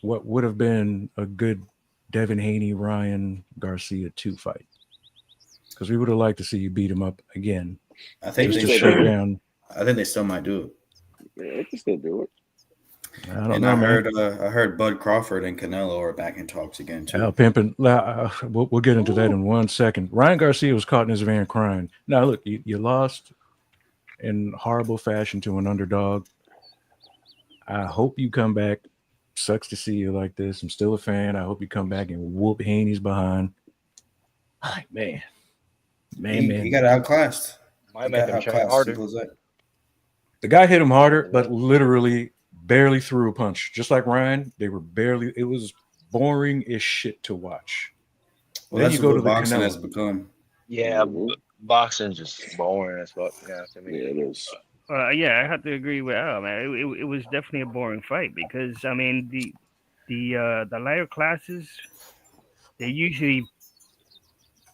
Speaker 1: what would have been a good Devin Haney, Ryan Garcia 2 fight. Because we would have liked to see you beat him up again.
Speaker 3: I think
Speaker 1: Just
Speaker 3: they
Speaker 1: to
Speaker 3: still,
Speaker 1: shut down.
Speaker 3: I think they still might do it.
Speaker 5: Yeah, they can still do it.
Speaker 1: I don't
Speaker 3: And
Speaker 1: know, man.
Speaker 3: I heard Bud Crawford and Canelo are back in talks again too.
Speaker 1: Pimping. We'll get into that in 1 second. Ryan Garcia was caught in his van crying. Now, look, you lost in horrible fashion to an underdog. I hope you come back. Sucks to see you like this. I'm still a fan. I hope you come back and whoop Haney's behind. Man.
Speaker 3: He got outclassed.
Speaker 2: Might make him train harder.
Speaker 1: The guy hit him harder, but literally barely threw a punch. Just like Ryan, it was boring as shit to watch.
Speaker 3: Well, then you go to the boxing has become.
Speaker 2: Yeah, boxing just boring as fuck. Yeah, to me.
Speaker 5: Yeah, it is.
Speaker 4: Yeah, I have to agree with Al, man. It was definitely a boring fight because I mean the lighter classes, they're usually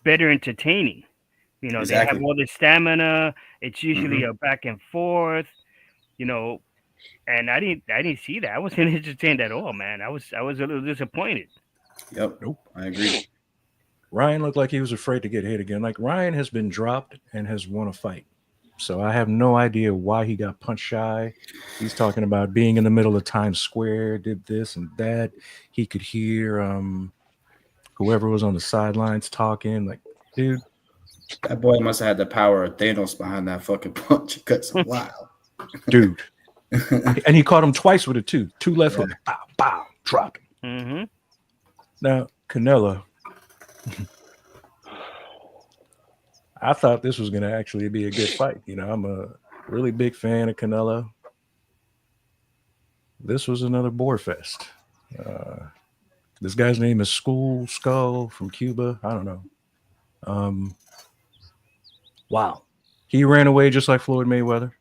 Speaker 4: better entertaining. You know, They have all the stamina. It's usually a back and forth. You know, and I didn't see that. I wasn't entertained at all, man. I was a little disappointed.
Speaker 3: Yep. Nope. I agree.
Speaker 1: Ryan looked like he was afraid to get hit again. Like Ryan has been dropped and has won a fight. So I have no idea why he got punch shy. He's talking about being in the middle of Times Square, did this and that. He could hear whoever was on the sidelines talking. Like, dude.
Speaker 3: That boy must have had the power of Thanos behind that fucking punch. It cuts a while.
Speaker 1: Dude. And he caught him twice with it too. 2 left hooks. Bow, bow, drop it.
Speaker 4: Mm-hmm.
Speaker 1: Now, Canelo. I thought this was going to actually be a good fight. You know, I'm a really big fan of Canelo. This was another bore fest. This guy's name is Scull from Cuba. I don't know. Wow. He ran away just like Floyd Mayweather.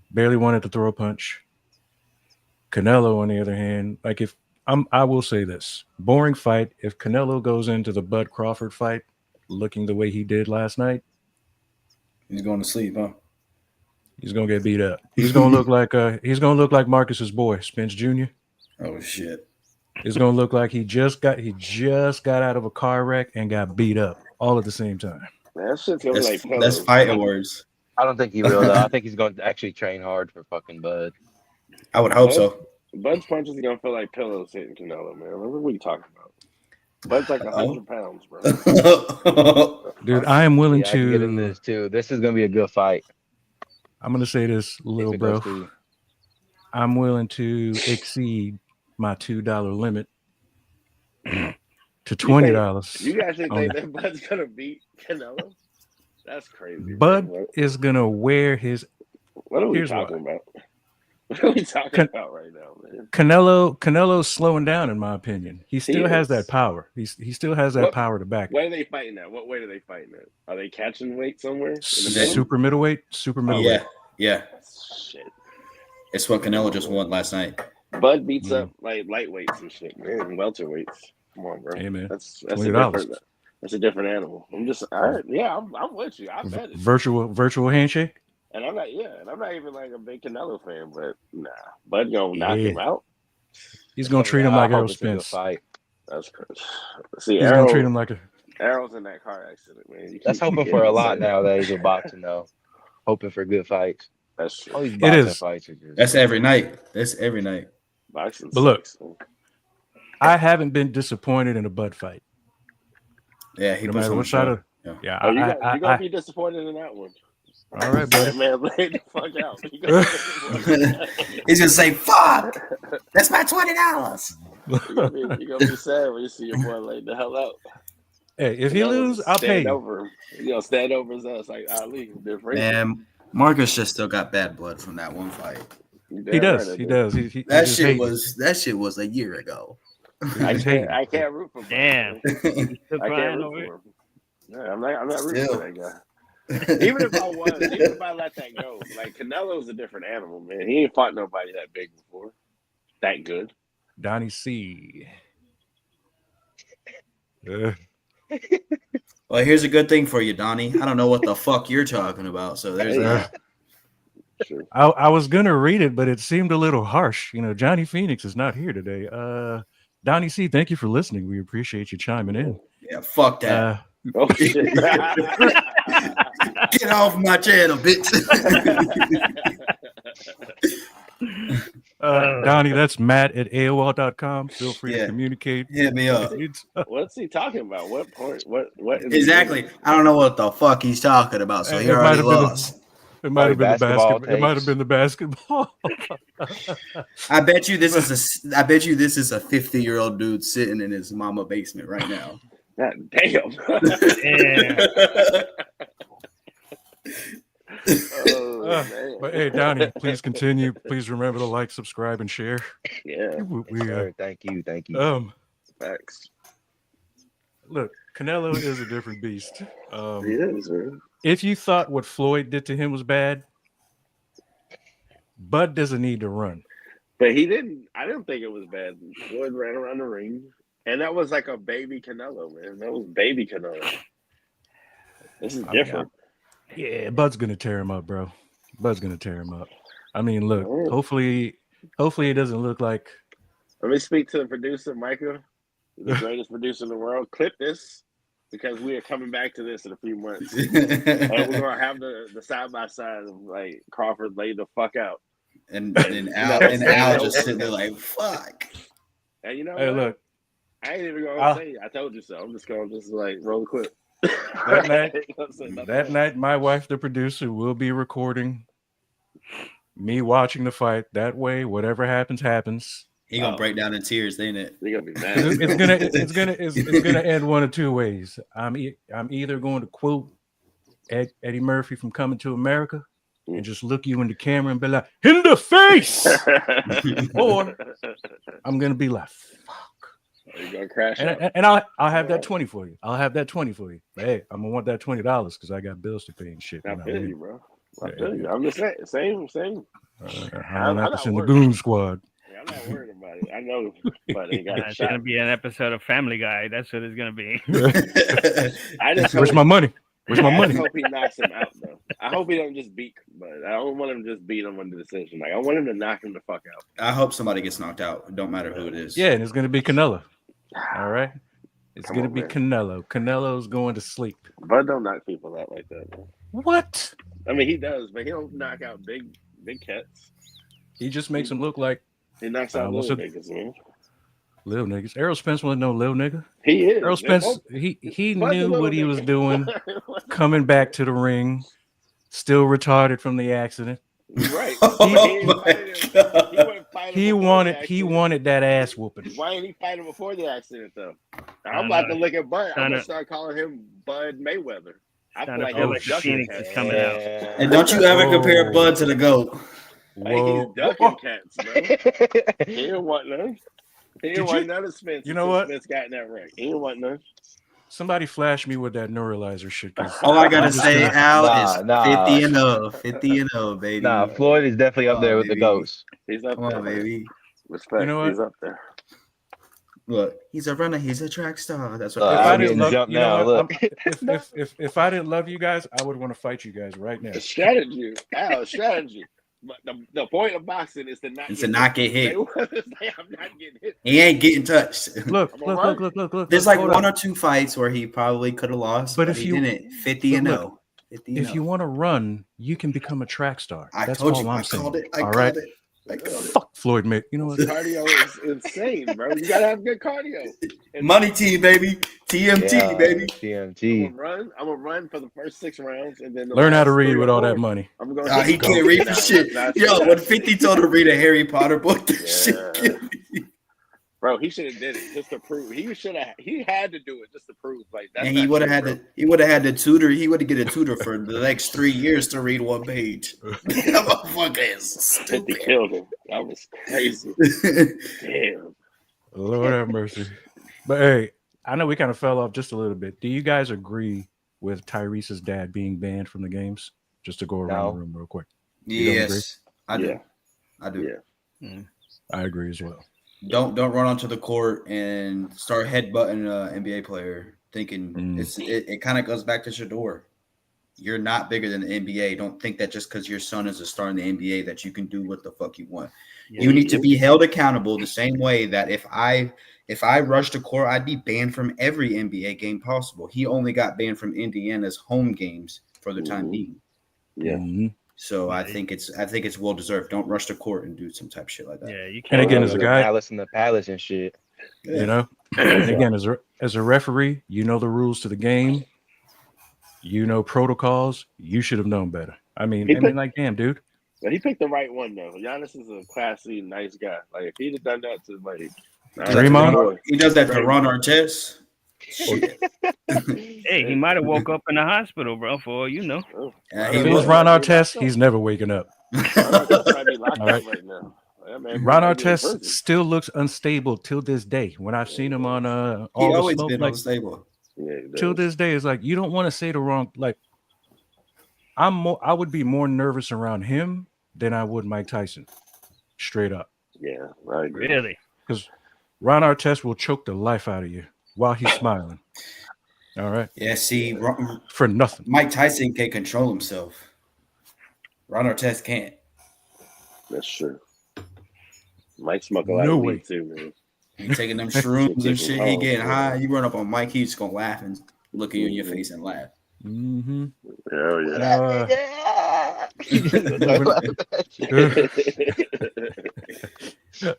Speaker 1: Barely wanted to throw a punch. Canelo, on the other hand, like I will say this. Boring fight. If Canelo goes into the Bud Crawford fight looking the way he did last night,
Speaker 3: he's going to sleep, huh?
Speaker 1: He's gonna get beat up. He's gonna look like Marcus's boy, Spence Jr.
Speaker 3: Oh shit.
Speaker 1: It's gonna look like he just got out of a car wreck and got beat up all at the same time.
Speaker 5: That shit's gonna be like
Speaker 3: that's fighting words.
Speaker 2: I don't think he will though. I think he's going to actually train hard for fucking Bud.
Speaker 3: I would hope so.
Speaker 5: Bud's punches are gonna feel like pillows hitting Canelo, man. Remember what you talking about? Bud's like 100 pounds, bro.
Speaker 1: Dude, I am willing
Speaker 2: I
Speaker 1: to
Speaker 2: can get in this too. This is gonna be a good fight.
Speaker 1: I'm gonna say this, little bro. I'm willing to exceed my $2 limit to $20.
Speaker 5: You actually think that Bud's gonna beat Canelo? That's crazy.
Speaker 1: Bud is gonna wear his.
Speaker 5: What are we talking about? What are we talking about right now, man?
Speaker 1: Canelo's slowing down, in my opinion. He still has that power. He still has that power to back.
Speaker 5: What are they fighting at? What weight are they fighting at? Are they catching weight somewhere?
Speaker 1: Super middleweight.
Speaker 3: Yeah.
Speaker 5: Shit.
Speaker 3: It's what Canelo just won last night.
Speaker 5: Bud beats up like lightweights and shit, man. Welterweights. Come on, bro.
Speaker 1: Hey, man.
Speaker 5: That's a different animal. I'm just I'm with you. I bet it.
Speaker 1: Virtual handshake.
Speaker 5: And I'm not even like a big Canelo fan, but nah, Bud gonna knock him out.
Speaker 1: He's gonna treat him like Errol Spence.
Speaker 5: That's crazy. See,
Speaker 1: he's gonna treat him like
Speaker 5: Errol's in that car accident, man.
Speaker 2: That's hoping for a lot nowadays with boxing, though. Hoping for good fights.
Speaker 5: That's true.
Speaker 2: All these
Speaker 1: it is.
Speaker 2: Fights are just...
Speaker 3: That's every night. That's every night.
Speaker 5: Boxing.
Speaker 1: But look, I haven't been disappointed in a Bud fight.
Speaker 3: Yeah, he
Speaker 1: no
Speaker 3: puts
Speaker 1: matter
Speaker 3: on
Speaker 1: what side of.
Speaker 5: Yeah, you're gonna be disappointed in that one.
Speaker 1: All right, buddy.
Speaker 5: Man, lay the fuck out.
Speaker 3: He's gonna say, "Fuck, that's my $20."
Speaker 5: You're gonna be sad when you see your boy laid the hell out.
Speaker 1: Hey, if he lose, I'll pay you.
Speaker 5: Over him. You know, stand over his ass like Ali.
Speaker 3: Man, Marcus just still got bad blood from that one fight.
Speaker 1: He does.
Speaker 3: That shit was a year ago.
Speaker 5: I can't root for him.
Speaker 4: Damn.
Speaker 5: I can't root for him. Yeah, I'm not rooting for that guy. Even if I let that go, like Canelo's a different animal, man. He ain't fought nobody that big before, that good.
Speaker 1: Donnie C.
Speaker 3: Well, here's a good thing for you, Donnie. I don't know what the fuck you're talking about, so there's that.
Speaker 5: Sure.
Speaker 1: I was gonna read it, but it seemed a little harsh. You know, Johnny Phoenix is not here today. Donnie C, thank you for listening. We appreciate you chiming in.
Speaker 3: Yeah, fuck that.
Speaker 5: Oh shit!
Speaker 3: Get off my channel, bitch.
Speaker 1: Donnie, that's Matt at AOL.com. Feel free to
Speaker 3: Yeah.
Speaker 1: communicate.
Speaker 3: Hit me up.
Speaker 5: What's he talking about? What point? What? Is
Speaker 3: Exactly. I don't know what the fuck he's talking about, so he
Speaker 1: It might
Speaker 3: already
Speaker 1: have been
Speaker 3: lost.
Speaker 1: It might have been the
Speaker 2: basketball
Speaker 1: basketball. It might have been the basketball.
Speaker 3: I bet you this is a 50-year-old dude sitting in his mama basement right now.
Speaker 5: God damn.
Speaker 4: Yeah.
Speaker 5: Oh, man.
Speaker 1: But hey, Donnie, please continue. Please remember to like, subscribe, and share.
Speaker 5: Yeah,
Speaker 2: Sir, thank you.
Speaker 5: facts.
Speaker 1: Look, Canelo is a different beast.
Speaker 5: He is, man.
Speaker 1: If you thought what Floyd did to him was bad, Bud doesn't need to run.
Speaker 5: But he didn't. I didn't think it was bad. Floyd ran around the ring, and that was like a baby Canelo, man. That was baby Canelo. This is different.
Speaker 1: Yeah, Bud's gonna tear him up, bro. Bud's gonna tear him up. I mean, look. Hopefully, it doesn't look like.
Speaker 5: Let me speak to the producer, Micah, the greatest producer in the world. Clip this because we are coming back to this in a few months, and we're gonna have the side by side of like Crawford laid the fuck out,
Speaker 3: and Al just sitting there like fuck.
Speaker 5: And you know,
Speaker 1: Hey,
Speaker 5: what?
Speaker 1: look.
Speaker 5: I ain't even gonna say I told you so. I'm just gonna like roll the clip.
Speaker 1: That night, my wife, the producer, will be recording me watching the fight. That way, whatever happens, happens.
Speaker 3: He gonna break down in tears, ain't it?
Speaker 5: You're gonna be mad.
Speaker 1: It's gonna end one of two ways. I'm either going to quote Eddie Murphy from Coming to America and just look you in the camera and be like, "In the face," or I'm gonna be like, "Fuck."
Speaker 5: You're gonna crash out.
Speaker 1: And I'll have that 20 for you. I'll have that 20 for you. But hey, I'm gonna want that $20 because I got bills to pay and shit.
Speaker 5: I feel you, bro. I feel you.
Speaker 1: Yeah.
Speaker 5: I'm just saying, same.
Speaker 1: I'm not in the Goon Squad.
Speaker 5: Yeah, I'm not worried about it. I know, but it got
Speaker 4: It's
Speaker 5: shot.
Speaker 4: gonna be an episode of Family Guy. That's what it's gonna be.
Speaker 5: I just
Speaker 1: Where's my money? Where's my
Speaker 5: I
Speaker 1: money?
Speaker 5: just hope he knocks him out, though. I hope he don't just beat, but I don't want him to just beat him on the decision. Like I want him to knock him the fuck out.
Speaker 3: I hope somebody gets knocked out. It don't matter who it is.
Speaker 1: Yeah, and it's gonna be Canelo. All right, it's
Speaker 5: Come
Speaker 1: gonna
Speaker 5: on,
Speaker 1: be
Speaker 5: man.
Speaker 1: Canelo. Canelo's going to sleep.
Speaker 5: Bud don't knock people out like that, man.
Speaker 1: What?
Speaker 5: I mean, he does, but he don't knock out big cats.
Speaker 1: He just makes him look like
Speaker 5: He knocks out
Speaker 1: what's
Speaker 5: little
Speaker 1: it?
Speaker 5: niggas, man.
Speaker 1: little niggas. Errol Spence wasn't no little nigga.
Speaker 5: He is.
Speaker 1: Errol Spence, he
Speaker 5: Bud's a
Speaker 1: knew
Speaker 5: little
Speaker 1: what he was
Speaker 5: nigga.
Speaker 1: doing. Coming back to the ring, still retarded from the accident.
Speaker 5: Right.
Speaker 3: Oh my God.
Speaker 5: wouldn't fight him
Speaker 1: He
Speaker 5: before the
Speaker 1: wanted
Speaker 5: accident.
Speaker 1: that ass whooping.
Speaker 5: Why didn't he fight him before the accident, though? I'm about to look at Bud. I'm gonna start calling him Bud Mayweather. I feel like
Speaker 4: Feel
Speaker 5: he's
Speaker 4: like
Speaker 5: ducking
Speaker 4: Phoenix is
Speaker 5: cats.
Speaker 4: coming out.
Speaker 3: And don't you ever compare Bud to the GOAT.
Speaker 5: Like he's ducking cats, bro. He didn't want none. He didn't want none of Spence.
Speaker 1: You know what?
Speaker 5: Spence got in that ring. He didn't want none.
Speaker 1: Somebody flash me with that neuralizer shit.
Speaker 3: All I gotta say, Al, is
Speaker 2: Nah.
Speaker 3: 50-0, baby.
Speaker 2: Nah, Floyd is definitely up there with the
Speaker 3: baby.
Speaker 2: GOATs.
Speaker 5: He's up
Speaker 3: Come
Speaker 5: there.
Speaker 3: on, baby.
Speaker 5: Respect.
Speaker 1: You know what?
Speaker 5: He's up there.
Speaker 3: Look, he's a runner. He's a track star. That's what
Speaker 1: If
Speaker 2: I'm
Speaker 1: I
Speaker 2: getting
Speaker 1: didn't love,
Speaker 2: jumped
Speaker 1: you know
Speaker 2: now,
Speaker 1: what?
Speaker 2: look.
Speaker 1: If I didn't love you guys, I would want to fight you guys right now.
Speaker 5: The strategy. Al, strategy. But the point of boxing is to not
Speaker 3: get hit.
Speaker 5: I'm not getting hit.
Speaker 3: He ain't getting touched.
Speaker 1: Look.
Speaker 3: There's like
Speaker 1: hold
Speaker 3: one
Speaker 1: on.
Speaker 3: or two fights where he probably could have lost,
Speaker 1: But
Speaker 3: but
Speaker 1: if
Speaker 3: he
Speaker 1: you-
Speaker 3: didn't. 50-0.
Speaker 1: If you want to run, you can become a track star.
Speaker 3: I
Speaker 1: That's
Speaker 3: told
Speaker 1: all
Speaker 3: you.
Speaker 1: I'm
Speaker 3: I
Speaker 1: saying.
Speaker 3: called it.
Speaker 1: All right. Fuck Floyd, mate. You know what?
Speaker 5: Cardio is insane, bro. You gotta have good cardio. And
Speaker 3: Money team, baby. TMT,
Speaker 2: Yeah,
Speaker 3: baby.
Speaker 2: TMT.
Speaker 5: I'm gonna run for the first 6 rounds, and then
Speaker 1: Learn how to
Speaker 5: last
Speaker 1: read
Speaker 5: 3
Speaker 1: with
Speaker 5: or
Speaker 1: all that
Speaker 5: 4,
Speaker 1: money.
Speaker 5: I'm gonna.
Speaker 3: He can't read for shit. Yo, when 50 told him to read a Harry Potter book, that shit killed me.
Speaker 5: Bro, he should have did it just to prove. He had to do it just to prove. Like that's
Speaker 3: And he
Speaker 5: not
Speaker 3: would have
Speaker 5: true,
Speaker 3: had
Speaker 5: bro.
Speaker 3: to. He would have had to tutor. He would have get a tutor for the next 3 years to read one page. That motherfucker is
Speaker 5: 50
Speaker 3: stupid.
Speaker 5: killed him. That was crazy. Damn.
Speaker 1: Lord have mercy. But hey, I know we kind of fell off just a little bit. Do you guys agree with Tyrese's dad being banned from the games? Just to go around
Speaker 2: No.
Speaker 1: the room real quick. You don't
Speaker 3: Yes, I do.
Speaker 5: Yeah.
Speaker 3: I do.
Speaker 5: Yeah.
Speaker 1: I agree as well.
Speaker 3: Don't run onto the court and start headbutting an NBA player thinking it kind of goes back to Shedeur. You're not bigger than the NBA. Don't think that just because your son is a star in the NBA that you can do what the fuck you want.
Speaker 4: Yeah.
Speaker 3: You need to be held accountable the same way that if I If I rushed to court, I'd be banned from every NBA game possible. He only got banned from Indiana's home games for the time being.
Speaker 5: Yeah.
Speaker 1: Mhm.
Speaker 3: So I think it's well deserved. Don't rush to court and do some type of shit like that.
Speaker 4: Yeah, you
Speaker 1: And
Speaker 4: can't.
Speaker 1: again,
Speaker 2: Go
Speaker 1: as
Speaker 2: to
Speaker 1: a
Speaker 2: the
Speaker 1: guy,
Speaker 2: Palace and the Palace and shit.
Speaker 3: Yeah.
Speaker 1: you know, and again, as a referee, you know the rules to the game. You know protocols. You should have known better. I mean, like, damn, dude.
Speaker 5: But he picked the right one though. Giannis is a classy, nice guy. Like if he'd have done that to like
Speaker 1: Draymond?
Speaker 3: He does that to Ron Artest. Shit.
Speaker 4: Hey, he might have woke up in the hospital, bro. For all you know.
Speaker 5: Oh,
Speaker 3: Yeah,
Speaker 1: If
Speaker 3: he
Speaker 1: it was
Speaker 3: was.
Speaker 1: Ron Artest, he's never waking up.
Speaker 5: Ron Artest might be locked
Speaker 1: All right.
Speaker 5: up right now. Yeah, man,
Speaker 1: Ron
Speaker 5: might be in
Speaker 1: Artest
Speaker 5: prison.
Speaker 1: still looks unstable till this day. When I've seen him on
Speaker 3: He
Speaker 1: all the
Speaker 3: always
Speaker 1: smoke,
Speaker 3: been
Speaker 1: like
Speaker 3: unstable.
Speaker 5: Yeah, he
Speaker 1: till
Speaker 5: does.
Speaker 1: this day, is like you don't want to say the wrong. Like I would be more nervous around him than I would Mike Tyson, straight up.
Speaker 5: Yeah, I agree.
Speaker 4: Really?
Speaker 1: Because Ron Artest will choke the life out of you while he's smiling. All right,
Speaker 3: Yeah, see,
Speaker 1: for nothing.
Speaker 3: Mike Tyson can control himself. Ron Artest can't.
Speaker 5: That's true. Might smoke a lot
Speaker 1: No
Speaker 5: of
Speaker 1: way.
Speaker 5: weed too, man.
Speaker 3: He taking them shrooms and shit. He getting high. You run up on Mike, he's just gonna laugh and look at you in your face and laugh.
Speaker 1: Mm-hmm.
Speaker 5: Hell yeah.
Speaker 1: Now,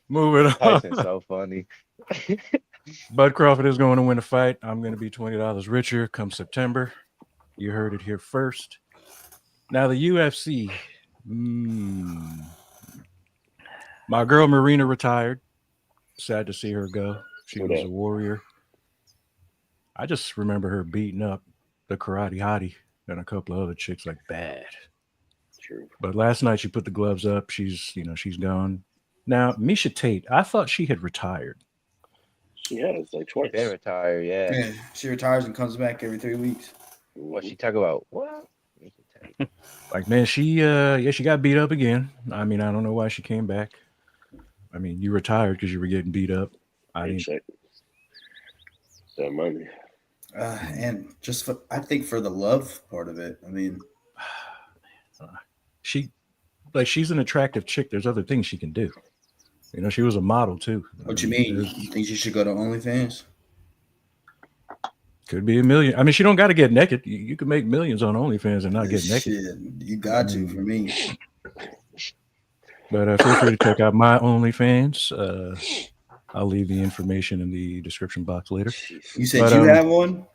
Speaker 1: moving on.
Speaker 2: Tyson's so funny.
Speaker 1: Bud Crawford is going to win a fight. I'm going to be $20 richer come September. You heard it here first. Now the UFC. My girl Marina retired. Sad to see her go. She was a warrior. I just remember her beating up the karate hottie and a couple of other chicks like bad.
Speaker 5: True.
Speaker 1: But last night she put the gloves up. She's gone. Now Misha Tate, I thought she had retired.
Speaker 5: She has like twice.
Speaker 2: Been retired, yeah.
Speaker 3: Yeah, she retires and comes back every 3 weeks.
Speaker 2: What she talk about? What?
Speaker 1: Like, man, she got beat up again. I mean, I don't know why she came back. I mean, you retired because you were getting beat up.
Speaker 5: Paycheck. That money.
Speaker 3: And just I think for the love part of it, I mean,
Speaker 1: she's an attractive chick. There's other things she can do. You know, she was a model too.
Speaker 3: what you mean? You think she should go to OnlyFans?
Speaker 1: Could be $1 million. I mean, she don't got to get naked. You can make millions on OnlyFans and not get naked.
Speaker 3: Shit, you got to for me.
Speaker 1: But feel free to check out my OnlyFans. I'll leave the information in the description box later.
Speaker 3: You said you have one?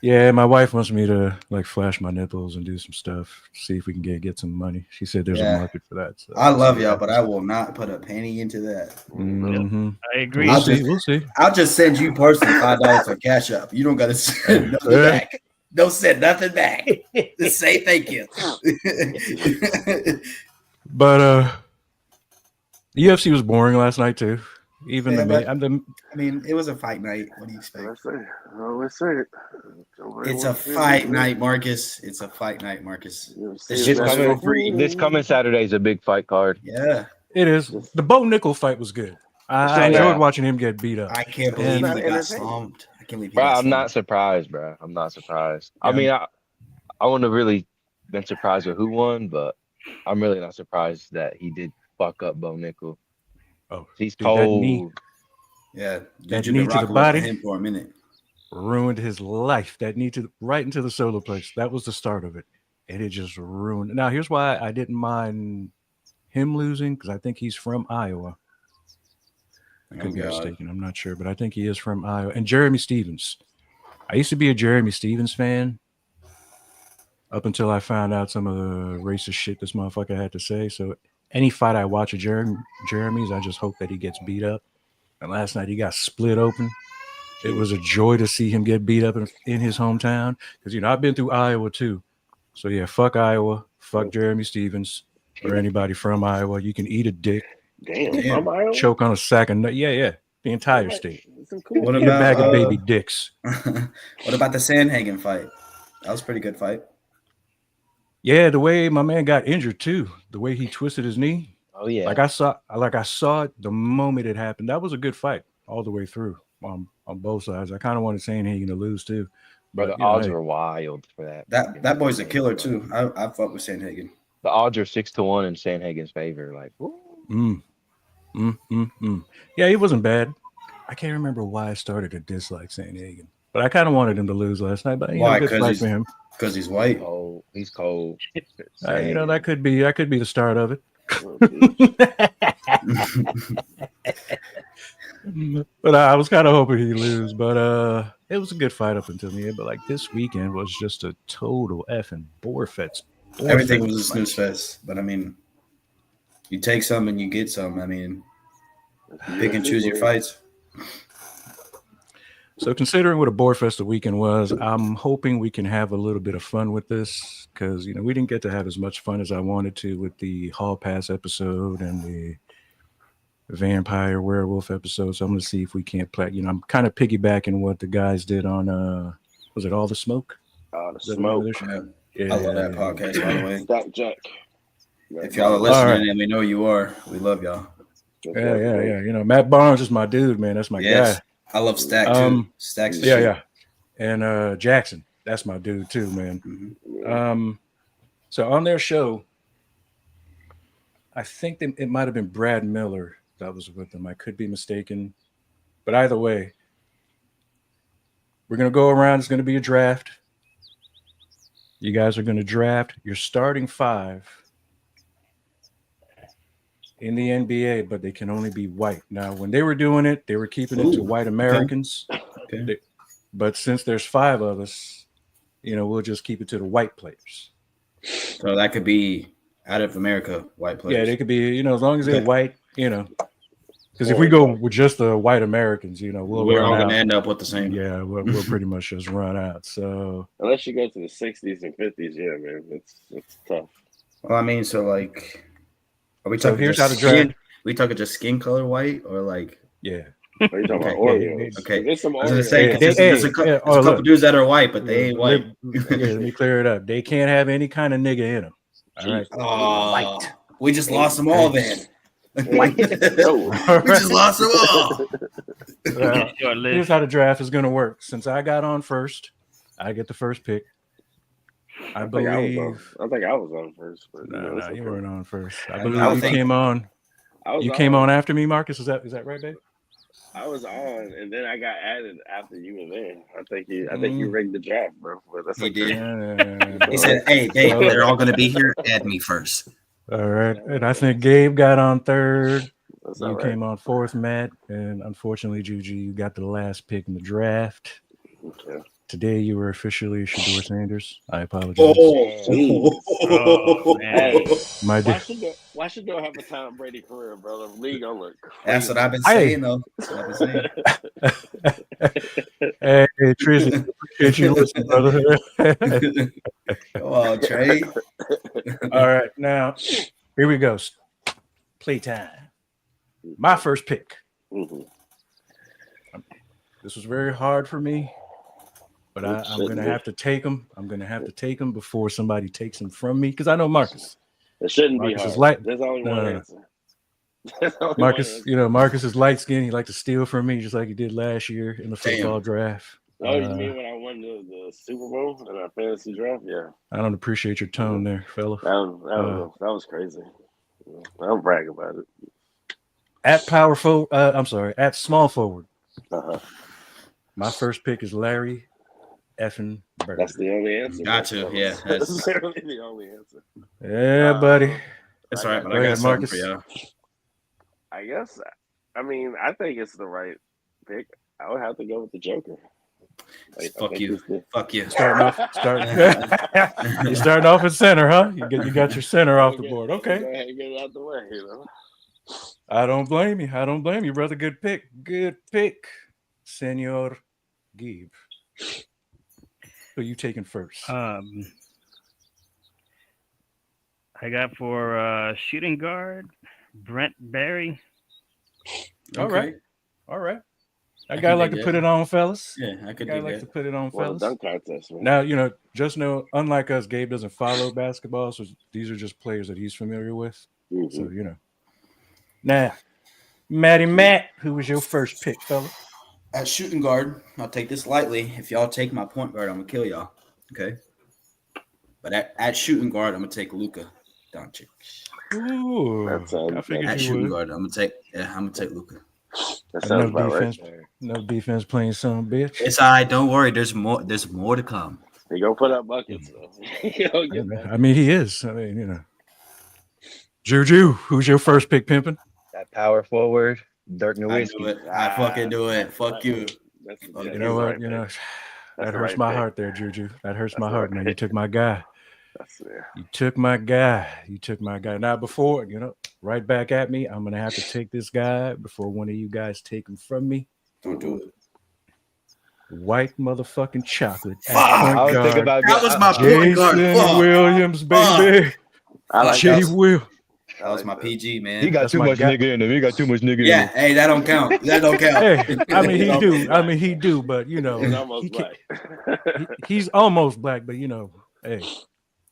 Speaker 1: Yeah, my wife wants me to like flash my nipples and do some stuff, see if we can get some money. She said there's a market for that. So
Speaker 3: I love y'all, but I will not put a penny into that.
Speaker 1: Mm-hmm.
Speaker 4: I agree.
Speaker 1: We'll see.
Speaker 3: I'll just send you personally $5 for Cash App. You don't got to send nothing back. Don't send nothing back. Just say thank you.
Speaker 1: But the UFC was boring last night too. Even
Speaker 3: I mean, it was a fight night. What do you expect?
Speaker 5: I always say it.
Speaker 3: It's a fight night, Marcus. It's a fight night, Marcus.
Speaker 2: This coming Saturday is a big fight card.
Speaker 3: Yeah,
Speaker 1: it is. The Bo Nickel fight was good. I enjoyed watching him get beat up.
Speaker 3: I can't believe he got slumped. I can't believe he
Speaker 2: Bro,
Speaker 3: got
Speaker 2: I'm
Speaker 3: slumped.
Speaker 2: not surprised, bro. I'm not surprised.
Speaker 1: Yeah.
Speaker 2: I mean, I wouldn't have really been surprised with who won, but I'm really not surprised that he did fuck up Bo Nickel.
Speaker 1: Oh,
Speaker 2: He's
Speaker 1: dude, that
Speaker 2: cold.
Speaker 1: knee.
Speaker 3: Yeah,
Speaker 1: That
Speaker 3: you've
Speaker 1: knee
Speaker 3: been
Speaker 1: to the
Speaker 3: rocking
Speaker 1: body.
Speaker 3: with him for a minute.
Speaker 1: Ruined his life. That knee right into the solar plexus. That was the start of it, and it just ruined. Now here's why I didn't mind him losing, because I think he's from Iowa. I could be mistaken. I'm not sure, but I think he is from Iowa. And Jeremy Stevens. I used to be a Jeremy Stevens fan up until I found out some of the racist shit this motherfucker had to say. So any fight I watch of Jeremy's, I just hope that he gets beat up. And last night he got split open. It was a joy to see him get beat up in his hometown. Because, I've been through Iowa too. So, yeah, fuck Iowa. Fuck Jeremy Stevens or anybody from Iowa. You can eat a dick.
Speaker 5: Damn. From Iowa?
Speaker 1: Choke on a sack of nut. Yeah. The entire state.
Speaker 3: What
Speaker 1: Eat a bag of
Speaker 3: about
Speaker 1: baby dicks.
Speaker 3: what about the Sandhagen fight? That was a pretty good fight.
Speaker 1: Yeah, the way my man got injured too. The way he twisted his knee.
Speaker 2: Oh yeah.
Speaker 1: Like I saw it the moment it happened. That was a good fight all the way through on both sides. I kind of wanted Sandhagen to lose too.
Speaker 2: But the odds were wild for that.
Speaker 3: That boy's a killer too. I fuck with Sandhagen.
Speaker 2: The odds are 6-1 in Sandhagen's favor. Like,
Speaker 1: Yeah, he wasn't bad. I can't remember why I started to dislike Sandhagen, but I kind of wanted him to lose last night. But
Speaker 3: Why?
Speaker 1: good fight for him.
Speaker 3: Because he's white.
Speaker 2: Oh, he's cold.
Speaker 1: That could be the start of it. But I was kind of hoping he'd lose. But it was a good fight up until the end. But like this weekend was just a total effing borefest.
Speaker 3: Everything was a snooze fest. But I mean, you take some and you get some. I mean, pick and choose your fights.
Speaker 1: So considering what a borefest the weekend was, I'm hoping we can have a little bit of fun with this because, we didn't get to have as much fun as I wanted to with the Hall Pass episode and the Vampire Werewolf episode. So I'm going to see if we can't play. I'm kind of piggybacking what the guys did on, was it All the Smoke?
Speaker 5: The Smoke.
Speaker 3: Yeah. I love that podcast, by the way.
Speaker 5: Stack Jack.
Speaker 3: If y'all are listening and we know you are, we love y'all.
Speaker 1: Yeah. Matt Barnes is my dude, man. That's my guy.
Speaker 3: I love Stack too. Stack's the shit.
Speaker 1: And Jackson, that's my dude too, man.
Speaker 3: Mm-hmm.
Speaker 1: So on their show, I think it might have been Brad Miller that was with them. I could be mistaken, but either way, we're gonna go around. It's gonna be a draft. You guys are gonna draft your starting 5 in the NBA, but they can only be white. Now, when they were doing it, they were keeping it to white Americans. Okay. But since there's 5 of us, we'll just keep it to the white players.
Speaker 3: So that could be out of America white players.
Speaker 1: Yeah, they could be, as long as they're white, because if we go with just the white Americans, we're all going
Speaker 3: to end up with the same.
Speaker 1: Yeah, we'll pretty much just run out. So
Speaker 5: unless you go to the 60s and 50s, yeah, man, it's tough.
Speaker 3: Well, I mean, so like, are we talking?
Speaker 1: So here's how to draft.
Speaker 3: We talking just skin color white or like?
Speaker 1: Yeah.
Speaker 5: Are you talking about Oreos?
Speaker 3: Okay.
Speaker 5: There's some
Speaker 3: I was gonna
Speaker 5: Oreos.
Speaker 3: say there's a couple dudes that are white, but they ain't white.
Speaker 1: Let me clear it up. They can't have any kind of nigga in them. All right.
Speaker 3: White. We just lost them all then.
Speaker 5: White.
Speaker 3: We just lost them all.
Speaker 1: Here's how the draft is going to work. Since I got on first, I get the first pick. I think I
Speaker 5: was on first. But
Speaker 1: no, you weren't on first. I believe you came on. You came on after me, Marcus. Is that right, babe?
Speaker 5: I was on, and then I got added after you were there. I think you rigged the draft, bro.
Speaker 3: He did. He said, "Hey, Dave, they're all going to be here. Add me first."
Speaker 1: All right, and I think Gabe got on third. You
Speaker 5: right.
Speaker 1: came on fourth, Matt, and unfortunately, Juju, you got the last pick in the draft.
Speaker 5: Okay.
Speaker 1: Today, you were officially Shedeur Sanders. I apologize.
Speaker 5: Oh man. Why should they have a Tom Brady career, bro? The league on look crazy.
Speaker 3: That's what I've been saying, though.
Speaker 1: Hey, Trizzy, appreciate you listening, brother.
Speaker 3: Come on, Trey.
Speaker 1: All right, now here we go. Playtime. My first pick.
Speaker 5: Mm-hmm.
Speaker 1: This was very hard for me, but I'm going to have to take him. I'm going to have to take him before somebody takes him from me because I know Marcus.
Speaker 5: It shouldn't
Speaker 1: Marcus
Speaker 5: be hard. There's
Speaker 1: only
Speaker 5: one answer.
Speaker 1: Marcus, Marcus is light skinned. He liked to steal from me just like he did last year in the football draft.
Speaker 5: Oh, you mean when I won the Super Bowl in our fantasy draft? Yeah.
Speaker 1: I don't appreciate your tone there, fella.
Speaker 5: That was crazy. I don't brag about it.
Speaker 1: At at small forward.
Speaker 5: Uh-huh.
Speaker 1: My first pick is Larry effing Bird.
Speaker 5: That's the only answer.
Speaker 3: Gotcha. Yeah.
Speaker 5: That's literally the only answer.
Speaker 1: Yeah, buddy.
Speaker 3: That's all right, but I got something for you.
Speaker 5: I guess. I mean, I think it's the right pick. I would have to go with the Joker.
Speaker 3: Fuck you. Fuck you.
Speaker 1: You're starting off at center, huh? You got your center off the board. Okay.
Speaker 5: Go ahead and get it out the way,
Speaker 1: I don't blame you, brother. Good pick. Senor Gabe. Who you taking first?
Speaker 4: I got for shooting guard Brent Barry.
Speaker 1: All right. That guy like to put it on, fellas.
Speaker 3: Yeah, I could do that.
Speaker 1: Like to put it on, fellas.
Speaker 5: Dunk contest, man.
Speaker 1: Now, just know, unlike us, Gabe doesn't follow basketball, so these are just players that he's familiar with.
Speaker 5: Mm-hmm.
Speaker 1: So, Now, Matt, who was your first pick, fella?
Speaker 3: At shooting guard, I'll take this lightly. If y'all take my point guard, I'm going to kill y'all. Okay? But at shooting guard, I'm going to take Luka Doncic.
Speaker 1: Ooh.
Speaker 5: That sounds
Speaker 3: at shooting guard, I'm going to take Luka.
Speaker 5: That sounds about right.
Speaker 1: No defense playing some bitch.
Speaker 3: It's all right. Don't worry. There's more. There's more to come.
Speaker 5: He gonna put up buckets though. He gonna get buckets.
Speaker 1: I mean, he is. I mean, you know. Juju, who's your first pick, pimping?
Speaker 2: That power forward, Dirk
Speaker 3: I do
Speaker 2: Nowitzki.
Speaker 3: it. I fucking do it. Fuck you.
Speaker 1: You know what? You know, that hurts my heart there, Juju. That hurts my heart, man. You took my guy. You took my guy. You took my guy. Now, before, you know, right back at me, I'm going to have to take this guy before one of you guys take him from me.
Speaker 3: Don't do it.
Speaker 1: White motherfucking chocolate.
Speaker 3: Fuck.
Speaker 2: I was thinking about
Speaker 3: That was my point guard.
Speaker 1: Jason
Speaker 3: Fuck.
Speaker 1: Williams, baby.
Speaker 5: I like
Speaker 1: Jay
Speaker 5: that.
Speaker 1: Will.
Speaker 3: That was my PG, man.
Speaker 2: he got
Speaker 1: That's
Speaker 2: too
Speaker 1: my
Speaker 2: much
Speaker 1: guy.
Speaker 2: nigga in him. He got too much nigga in
Speaker 3: Yeah,
Speaker 2: him.
Speaker 3: hey, that don't count. That don't count.
Speaker 1: Hey, I mean, he do. I mean, he do, but, you know,
Speaker 5: He's almost
Speaker 1: he
Speaker 5: black.
Speaker 1: he's almost black, but, you know, hey,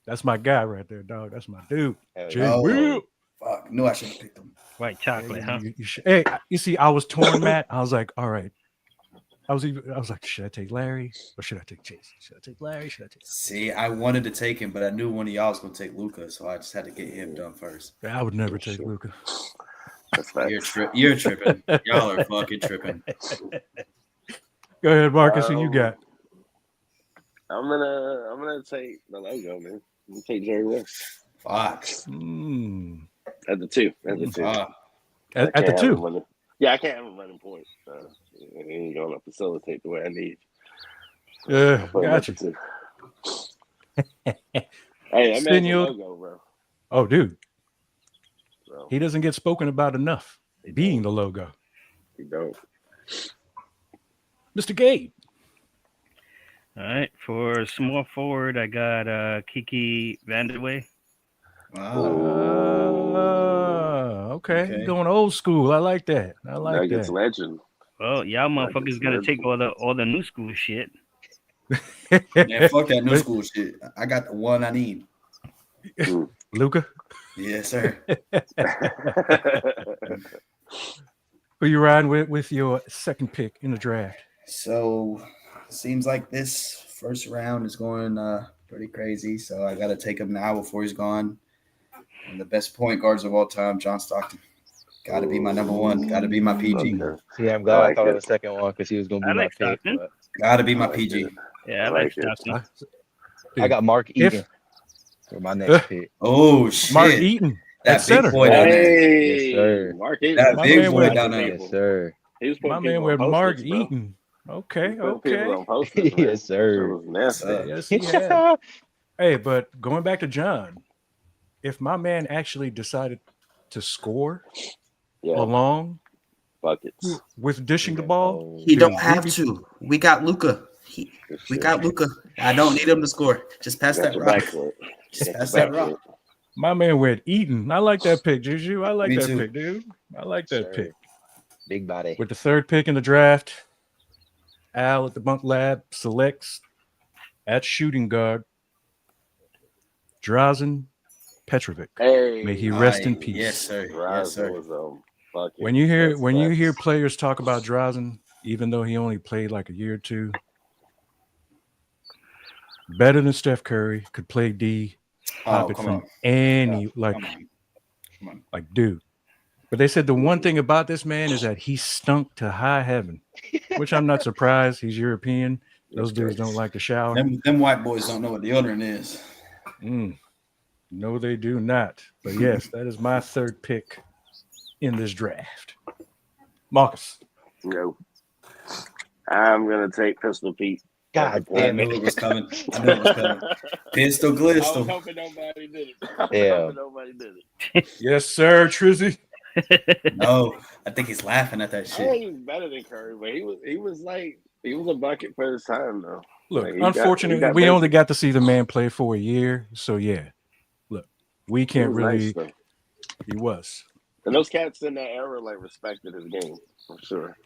Speaker 1: that's my guy right there, dog. That's my dude.
Speaker 2: Hell
Speaker 1: Jay
Speaker 2: yeah.
Speaker 3: Oh.
Speaker 1: Will.
Speaker 3: Fuck. Knew I should have picked him.
Speaker 4: White chocolate, huh?
Speaker 1: Hey, you see, I was torn, Matt. I was like, all right. I was like, should I take Larry or should I take Jason? Should I take Larry? Should I take?
Speaker 3: See, I wanted to take him, but I knew one of y'all was gonna take Luca, so I just had to get him done first.
Speaker 1: I would never take Luca.
Speaker 5: That's facts.
Speaker 3: You're tripping. Y'all are fucking tripping.
Speaker 1: Go ahead, Marcus. Who you got?
Speaker 5: I'm gonna take the logo, man. I'm gonna take Jerry West
Speaker 3: Fuck.
Speaker 5: at the two. At the two.
Speaker 3: Fuck.
Speaker 1: At the
Speaker 5: I can't have him
Speaker 1: two.
Speaker 5: running- Yeah, I can't have him running point. He ain't gonna facilitate the way I need.
Speaker 1: Yeah,
Speaker 5: Put him at
Speaker 1: gotcha.
Speaker 5: the two. Hey, that man's a
Speaker 1: Senor-
Speaker 5: logo, bro.
Speaker 1: Oh, dude,
Speaker 5: So,
Speaker 1: he doesn't get spoken about enough. Being the logo,
Speaker 5: he don't.
Speaker 1: Mr. Gabe.
Speaker 4: All right, for small forward, I got Kiki Vanderway.
Speaker 3: Wow.
Speaker 1: Okay.
Speaker 3: Okay.
Speaker 1: Going old school. I like that. I like
Speaker 5: Nuggets
Speaker 1: that.
Speaker 5: legend.
Speaker 4: Well, y'all motherfuckers gonna take all the new school shit.
Speaker 3: Man, fuck that new school shit. I got the one I need.
Speaker 1: Luca,
Speaker 3: Yes, sir.
Speaker 1: who you riding with your second pick in the draft?
Speaker 3: So seems like this first round is going pretty crazy. So I got to take him now before he's gone. And the best point guards of all time, John Stockton. Got to be my number one. Got to be my PG.
Speaker 5: Okay.
Speaker 2: See, I'm glad I
Speaker 5: like
Speaker 2: thought of
Speaker 5: it.
Speaker 2: the second one because he was gonna be
Speaker 4: I
Speaker 2: my
Speaker 4: like
Speaker 2: pick.
Speaker 4: Stockton.
Speaker 2: But
Speaker 3: Got to be my
Speaker 5: like
Speaker 3: PG.
Speaker 5: it.
Speaker 4: Yeah, I
Speaker 5: I
Speaker 4: like
Speaker 5: like it.
Speaker 4: Stockton.
Speaker 2: I got Mark
Speaker 1: If-
Speaker 2: Eaton for my next pick.
Speaker 3: Oh shit!
Speaker 1: Mark Eaton.
Speaker 3: That
Speaker 1: at
Speaker 3: big
Speaker 1: center.
Speaker 3: boy down there.
Speaker 5: Hey,
Speaker 2: Yes, sir.
Speaker 5: Mark Eaton.
Speaker 3: That
Speaker 1: My
Speaker 3: big
Speaker 1: man
Speaker 3: boy
Speaker 1: with-
Speaker 3: down there.
Speaker 2: Yes, sir.
Speaker 5: He was putting
Speaker 1: My man
Speaker 5: people
Speaker 1: with
Speaker 5: on
Speaker 1: Mark
Speaker 5: posters, bro.
Speaker 1: Eaton. Okay,
Speaker 5: He was putting people
Speaker 1: okay.
Speaker 5: on posters, man.
Speaker 2: Yes, sir.
Speaker 5: It was nasty.
Speaker 1: Yes, he had. Hey, but going back to John, if my man actually decided to score
Speaker 5: Yeah,
Speaker 1: along
Speaker 5: buckets.
Speaker 1: with dishing the ball,
Speaker 3: He don't have to. We got Luca. We got Luca. I don't need him to score. Just pass
Speaker 5: Got
Speaker 3: that
Speaker 5: your
Speaker 3: rock.
Speaker 5: backcourt.
Speaker 3: Just
Speaker 5: Got
Speaker 3: pass
Speaker 5: your
Speaker 3: that rock.
Speaker 5: backcourt.
Speaker 1: my man went Eaton. I like that pick, Juju. I like
Speaker 3: Me
Speaker 1: that
Speaker 3: too.
Speaker 1: pick, dude. I like that
Speaker 2: Sir.
Speaker 1: pick.
Speaker 2: Big body.
Speaker 1: With the third pick in the draft, Al at the Bunk Lab selects at shooting guard Drazen Petrovic.
Speaker 5: Hey,
Speaker 1: May he rest in
Speaker 3: Aye.
Speaker 1: peace.
Speaker 3: Yes, sir.
Speaker 5: Rise
Speaker 3: Yes, sir.
Speaker 5: was, fucking
Speaker 1: When you hear
Speaker 5: best
Speaker 1: when you hear
Speaker 5: flex.
Speaker 1: players talk about Drazen, even though he only played like a year or two, better than Steph Curry, could play D, pop
Speaker 3: Oh,
Speaker 1: it
Speaker 3: come
Speaker 1: from
Speaker 3: on.
Speaker 1: any
Speaker 3: Come on. Come on.
Speaker 1: like dude. But they said the one thing about this man is that he stunk to high heaven, which I'm not surprised. He's European. Those dudes don't like to shower.
Speaker 3: Them white boys don't know what deodorant is.
Speaker 1: No, they do not. But yes, that is my third pick in this draft. Marcus.
Speaker 5: No. I'm gonna take Pistol Pete.
Speaker 2: God
Speaker 3: I
Speaker 2: damn
Speaker 3: knew
Speaker 2: it.
Speaker 3: it was coming. I knew it was coming. Pistol
Speaker 5: I was
Speaker 3: Glistel.
Speaker 5: hoping nobody did it. I was
Speaker 2: Yeah.
Speaker 5: hoping nobody did it.
Speaker 1: Yes, sir, Trizzy.
Speaker 3: No, I think he's laughing at that
Speaker 5: I
Speaker 3: shit.
Speaker 5: wasn't even better than Curry, but he was a bucket for his time though.
Speaker 1: Look,
Speaker 5: Like, he got
Speaker 1: unfortunately, we
Speaker 5: busy.
Speaker 1: only got to see the man play for a year. So yeah, look, we
Speaker 5: He
Speaker 1: can't
Speaker 5: was
Speaker 1: really.
Speaker 5: nice, though.
Speaker 1: He was.
Speaker 5: And those cats in that era like respected his game for sure.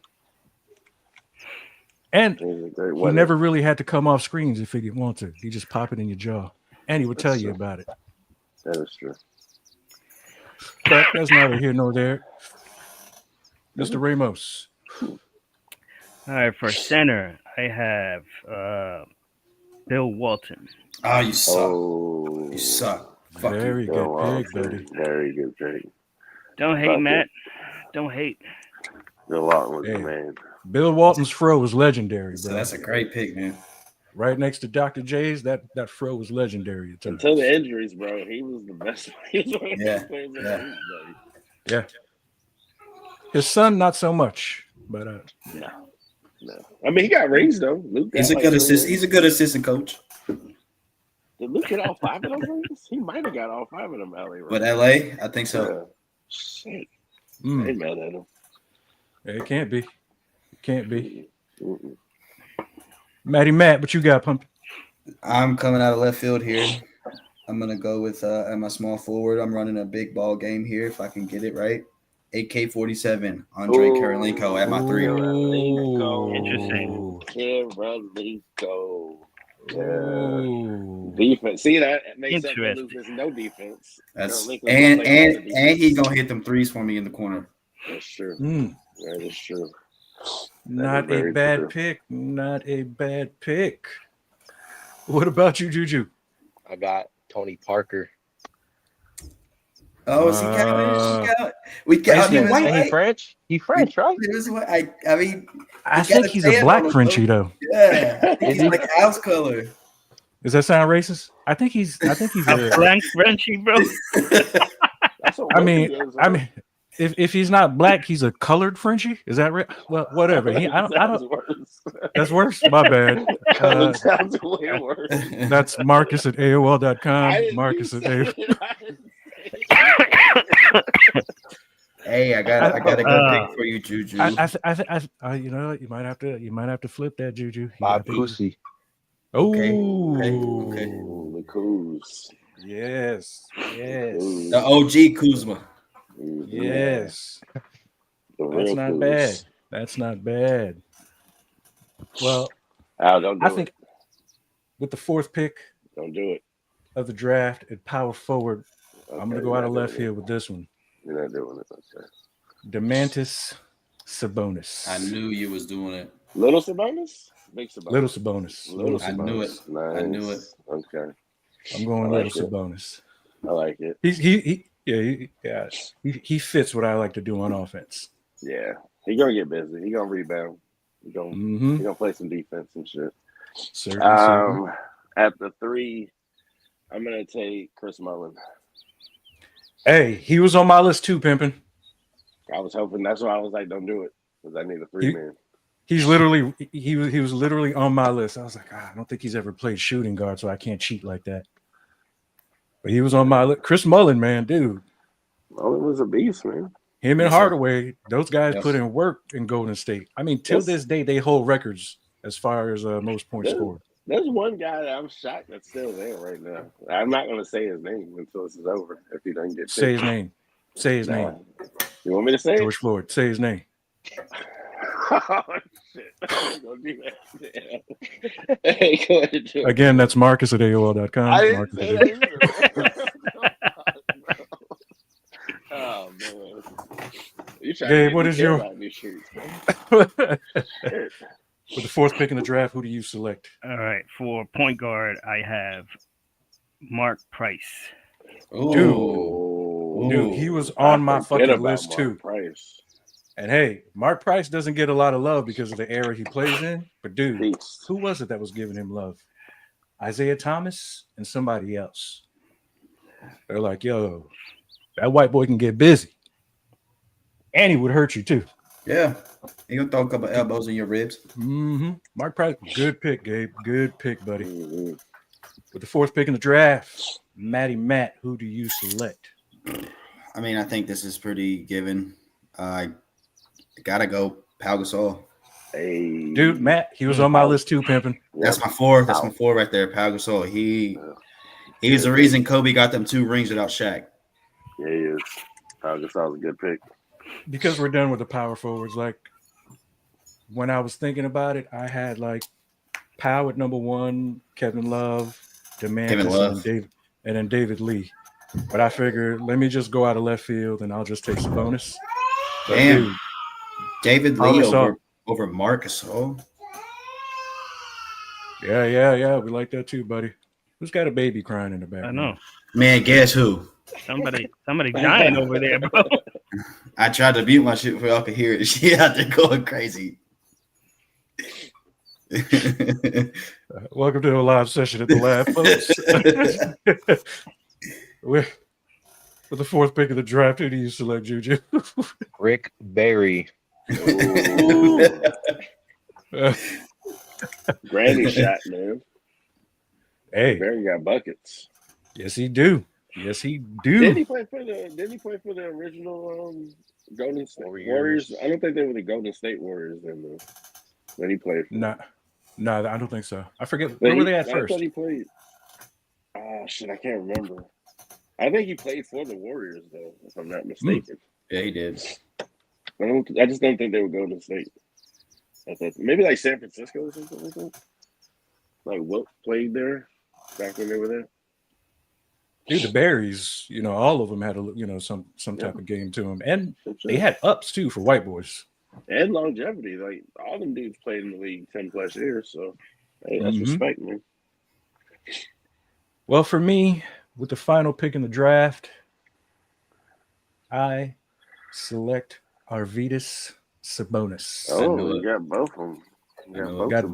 Speaker 1: And
Speaker 5: He was a great
Speaker 1: he
Speaker 5: winner.
Speaker 1: never really had to come off screens if he didn't want to. He just pop it in your jaw. And he would tell
Speaker 5: That's
Speaker 1: you
Speaker 5: true.
Speaker 1: about it.
Speaker 5: That is true.
Speaker 1: But that's neither here nor there. Mr. Ramos.
Speaker 4: All right, for center, I have Bill Walton.
Speaker 3: Oh, you suck.
Speaker 5: Oh,
Speaker 3: You suck. Fuck
Speaker 1: Very
Speaker 3: you.
Speaker 1: good pick, buddy.
Speaker 5: Very good pick.
Speaker 4: Don't hate,
Speaker 5: Fuck
Speaker 4: Matt. Don't hate.
Speaker 5: Bill Walton was
Speaker 1: Hey.
Speaker 5: the man.
Speaker 1: Bill Walton's fro was legendary,
Speaker 3: So
Speaker 1: bro.
Speaker 3: that's a great pick, man.
Speaker 1: Right next to Dr. J's, that fro was legendary at times.
Speaker 5: Until the injuries, bro, he was the best. He was one of the
Speaker 3: Yeah,
Speaker 5: best players in
Speaker 3: yeah.
Speaker 5: the league, buddy.
Speaker 1: Yeah. His son, not so much, but
Speaker 5: No. I mean, he got rings though. Luke
Speaker 3: He's a
Speaker 5: got,
Speaker 3: good
Speaker 5: like,
Speaker 3: assist. He's a good assistant coach.
Speaker 5: Did Luke get all 5 of those rings? He might have got all 5 of them LA rings.
Speaker 3: With LA, I think so.
Speaker 5: Yeah. Shit. I
Speaker 1: mm,
Speaker 5: ain't mad at him.
Speaker 1: it can't be. It can't be.
Speaker 5: Mm-mm.
Speaker 1: Matty Matt, what you got, Pump?
Speaker 3: I'm coming out of left field here. I'm gonna go with at my small forward. I'm running a big ball game here if I can get it right. AK-47, Andre
Speaker 5: Ooh.
Speaker 3: Karolinko at my 3.
Speaker 4: Interesting.
Speaker 5: Karolinko. Yeah.
Speaker 1: Ooh.
Speaker 5: Defense. See, that makes up for
Speaker 4: Interesting.
Speaker 5: Lucas no defense.
Speaker 3: That's
Speaker 5: Karolinko
Speaker 3: and
Speaker 5: gonna play all the
Speaker 3: and
Speaker 5: defense.
Speaker 3: he's gonna hit them threes for me in the corner.
Speaker 5: That's true.
Speaker 1: Mm,
Speaker 5: That is true.
Speaker 1: not a
Speaker 5: very
Speaker 1: bad
Speaker 5: true.
Speaker 1: pick. Not a bad pick. What about you, Juju?
Speaker 2: I got Tony Parker.
Speaker 3: Oh, is he we got him.
Speaker 2: Ain't he French? He French, right?
Speaker 3: I mean,
Speaker 1: I
Speaker 3: You
Speaker 1: think
Speaker 3: gotta
Speaker 1: he's
Speaker 3: say
Speaker 1: a
Speaker 3: it
Speaker 1: black
Speaker 3: on the
Speaker 1: Frenchie, though.
Speaker 3: yeah, I think
Speaker 2: Is
Speaker 3: he's
Speaker 2: he?
Speaker 3: like house color.
Speaker 1: Does that sound racist? I think he's
Speaker 4: A
Speaker 1: a,
Speaker 4: blank Frenchie, bro.
Speaker 5: That's what
Speaker 1: I
Speaker 5: Wilkie
Speaker 1: mean,
Speaker 5: is,
Speaker 1: I mean, if he's not black, he's a colored Frenchie. Is that right? Well, whatever. I
Speaker 5: That
Speaker 1: don't.
Speaker 5: sounds worse.
Speaker 1: That's worse. My bad.
Speaker 5: That sounds way worse.
Speaker 1: That's Marcus at
Speaker 5: I
Speaker 1: AOL.com.
Speaker 5: didn't
Speaker 1: Marcus at
Speaker 5: say
Speaker 1: AOL.
Speaker 5: it. I didn't say it.
Speaker 3: Hey, I got a good pick for you, Juju.
Speaker 1: You know, you might have to flip that, Juju. You
Speaker 2: Bob
Speaker 1: gotta be-
Speaker 2: Cousy.
Speaker 1: Oh,
Speaker 3: Okay.
Speaker 5: Ooh, the Coos.
Speaker 1: Yes, yes,
Speaker 3: The OG Kuzma.
Speaker 1: yes.
Speaker 5: The
Speaker 1: That's
Speaker 5: real
Speaker 1: not
Speaker 5: Coos.
Speaker 1: bad. That's not bad. Well,
Speaker 5: Al, don't do
Speaker 1: I
Speaker 5: it.
Speaker 1: think with the 4th pick
Speaker 5: Don't do it.
Speaker 1: of the draft at power forward, I'm
Speaker 5: Okay,
Speaker 1: gonna go
Speaker 5: you're
Speaker 1: out of
Speaker 5: not
Speaker 1: left
Speaker 5: doing
Speaker 1: field with this one.
Speaker 5: it. You're not doing it. Okay.
Speaker 1: Demantis Sabonis.
Speaker 3: I knew you was doing it.
Speaker 5: Little Sabonis? Big Sabonis.
Speaker 1: Little Sabonis.
Speaker 5: Little
Speaker 3: I knew it.
Speaker 5: Sabonis. Nice.
Speaker 3: I knew it.
Speaker 5: Okay.
Speaker 1: I'm going
Speaker 5: I like
Speaker 1: Little
Speaker 5: it.
Speaker 1: Sabonis.
Speaker 5: I like it.
Speaker 1: He fits what I like to do on offense.
Speaker 5: Yeah. He gonna get busy. He gonna rebound. He gonna
Speaker 1: Mm-hmm.
Speaker 5: he gonna play some defense and shit.
Speaker 1: Certainly.
Speaker 5: At the 3, I'm gonna take Chris Mullin.
Speaker 1: Hey, he was on my list too, pimping.
Speaker 5: I was hoping that's why I was like, don't do it. Because I need a 3-man.
Speaker 1: He was literally on my list. I was like, I don't think he's ever played shooting guard, so I can't cheat like that. But he was on my list. Chris Mullin, man, dude.
Speaker 5: Mullin was a beast, man.
Speaker 1: Him and
Speaker 3: Yes, sir.
Speaker 1: Hardaway, those guys
Speaker 3: Yes.
Speaker 1: put in work in Golden State. I mean, till
Speaker 5: Yes.
Speaker 1: this day, they hold records as far as most points
Speaker 5: Yeah.
Speaker 1: scored.
Speaker 5: There's one guy that I'm shocked that's still there right now. I'm not gonna say his name until this is over. If he doesn't get
Speaker 1: Say his
Speaker 5: picked.
Speaker 1: name. Say his name.
Speaker 5: You want me to say
Speaker 1: George Floyd. Say his name.
Speaker 5: it? Oh shit! I'm gonna do that. Hey, go ahead, Joe.
Speaker 1: Again, that's Marcus at AOL.com.
Speaker 5: I didn't
Speaker 1: Marcus
Speaker 5: say
Speaker 1: at
Speaker 5: that either. Oh man, you trying
Speaker 1: Gabe,
Speaker 5: to get
Speaker 1: what
Speaker 5: me
Speaker 1: is your-
Speaker 5: killed out in these streets, man. Shit.
Speaker 1: With the 4th pick in the draft, who do you select?
Speaker 4: All right, for point guard, I have Mark Price.
Speaker 3: Ooh.
Speaker 1: Dude, he was on my
Speaker 5: forget
Speaker 1: fucking
Speaker 5: about
Speaker 1: list
Speaker 5: Mark
Speaker 1: too.
Speaker 5: Price.
Speaker 1: And hey, Mark Price doesn't get a lot of love because of the era he plays in. But dude,
Speaker 5: Beast.
Speaker 1: who was it that was giving him love? Isaiah Thomas and somebody else. They're like, yo, that white boy can get busy. And he would hurt you too.
Speaker 3: Yeah. He gonna throw a couple elbows in your ribs.
Speaker 1: Mm-hmm. Mark Price, good pick, Gabe. Good pick, buddy.
Speaker 5: Mhm.
Speaker 1: With the 4th pick in the draft, Matty Matt, who do you select?
Speaker 3: I mean, I think this is pretty given. I gotta go Pau Gasol.
Speaker 5: Hey,
Speaker 1: Dude, Matt, he was on my list too, pimping.
Speaker 3: That's my 4. That's my 4 right there. Pau Gasol. He's the reason Kobe got them 2 rings without Shaq.
Speaker 5: Yeah, he is. Pau Gasol's a good pick.
Speaker 1: Because we're done with the power forwards, like when I was thinking about it, I had like Powell at number 1, Kevin Love,
Speaker 3: Kevin
Speaker 1: Demantis,
Speaker 3: Love.
Speaker 1: and then David Lee. But I figured, let me just go out of left field and I'll just take Sabonis. But
Speaker 3: Damn.
Speaker 1: dude,
Speaker 3: David
Speaker 1: Pau
Speaker 3: Lee
Speaker 1: Gasol.
Speaker 3: over Marc Gasol.
Speaker 1: yeah, we like that too, buddy. Who's got a baby crying in the background?
Speaker 4: I know
Speaker 3: Man, guess who?
Speaker 4: somebody dying over there, bro.
Speaker 3: I tried to mute my shit before y'all could hear it. She out there going crazy.
Speaker 1: Welcome to a live session at the lab, folks. With the fourth pick of the draft, who do you select, Juju?
Speaker 2: Rick Barry.
Speaker 5: Granny shot, man.
Speaker 1: Hey,
Speaker 5: Barry got buckets.
Speaker 1: yes, he do. Yes, he
Speaker 5: Did
Speaker 1: do.
Speaker 5: he play for the original Golden State Warriors? I don't think they were the Golden State Warriors then. When he played.
Speaker 1: No, I don't think so. I forget where were they at
Speaker 5: I
Speaker 1: first.
Speaker 5: thought he played. Oh shit, I can't remember. I think he played for the Warriors though, if I'm not mistaken.
Speaker 3: Yeah, he did.
Speaker 5: I just don't think they were Golden State. I thought maybe like San Francisco or something like that. Like Wilt played there back when they were there.
Speaker 1: Dude, the Berries, all of them had some type of game to them, and they had ups too for white boys.
Speaker 5: And longevity, like all them dudes played in the league 10+ years, so hey, that's respect, man.
Speaker 1: Well, for me, with the final pick in the draft, I select Arvydas Sabonis.
Speaker 5: Oh, you got both of them. You
Speaker 1: got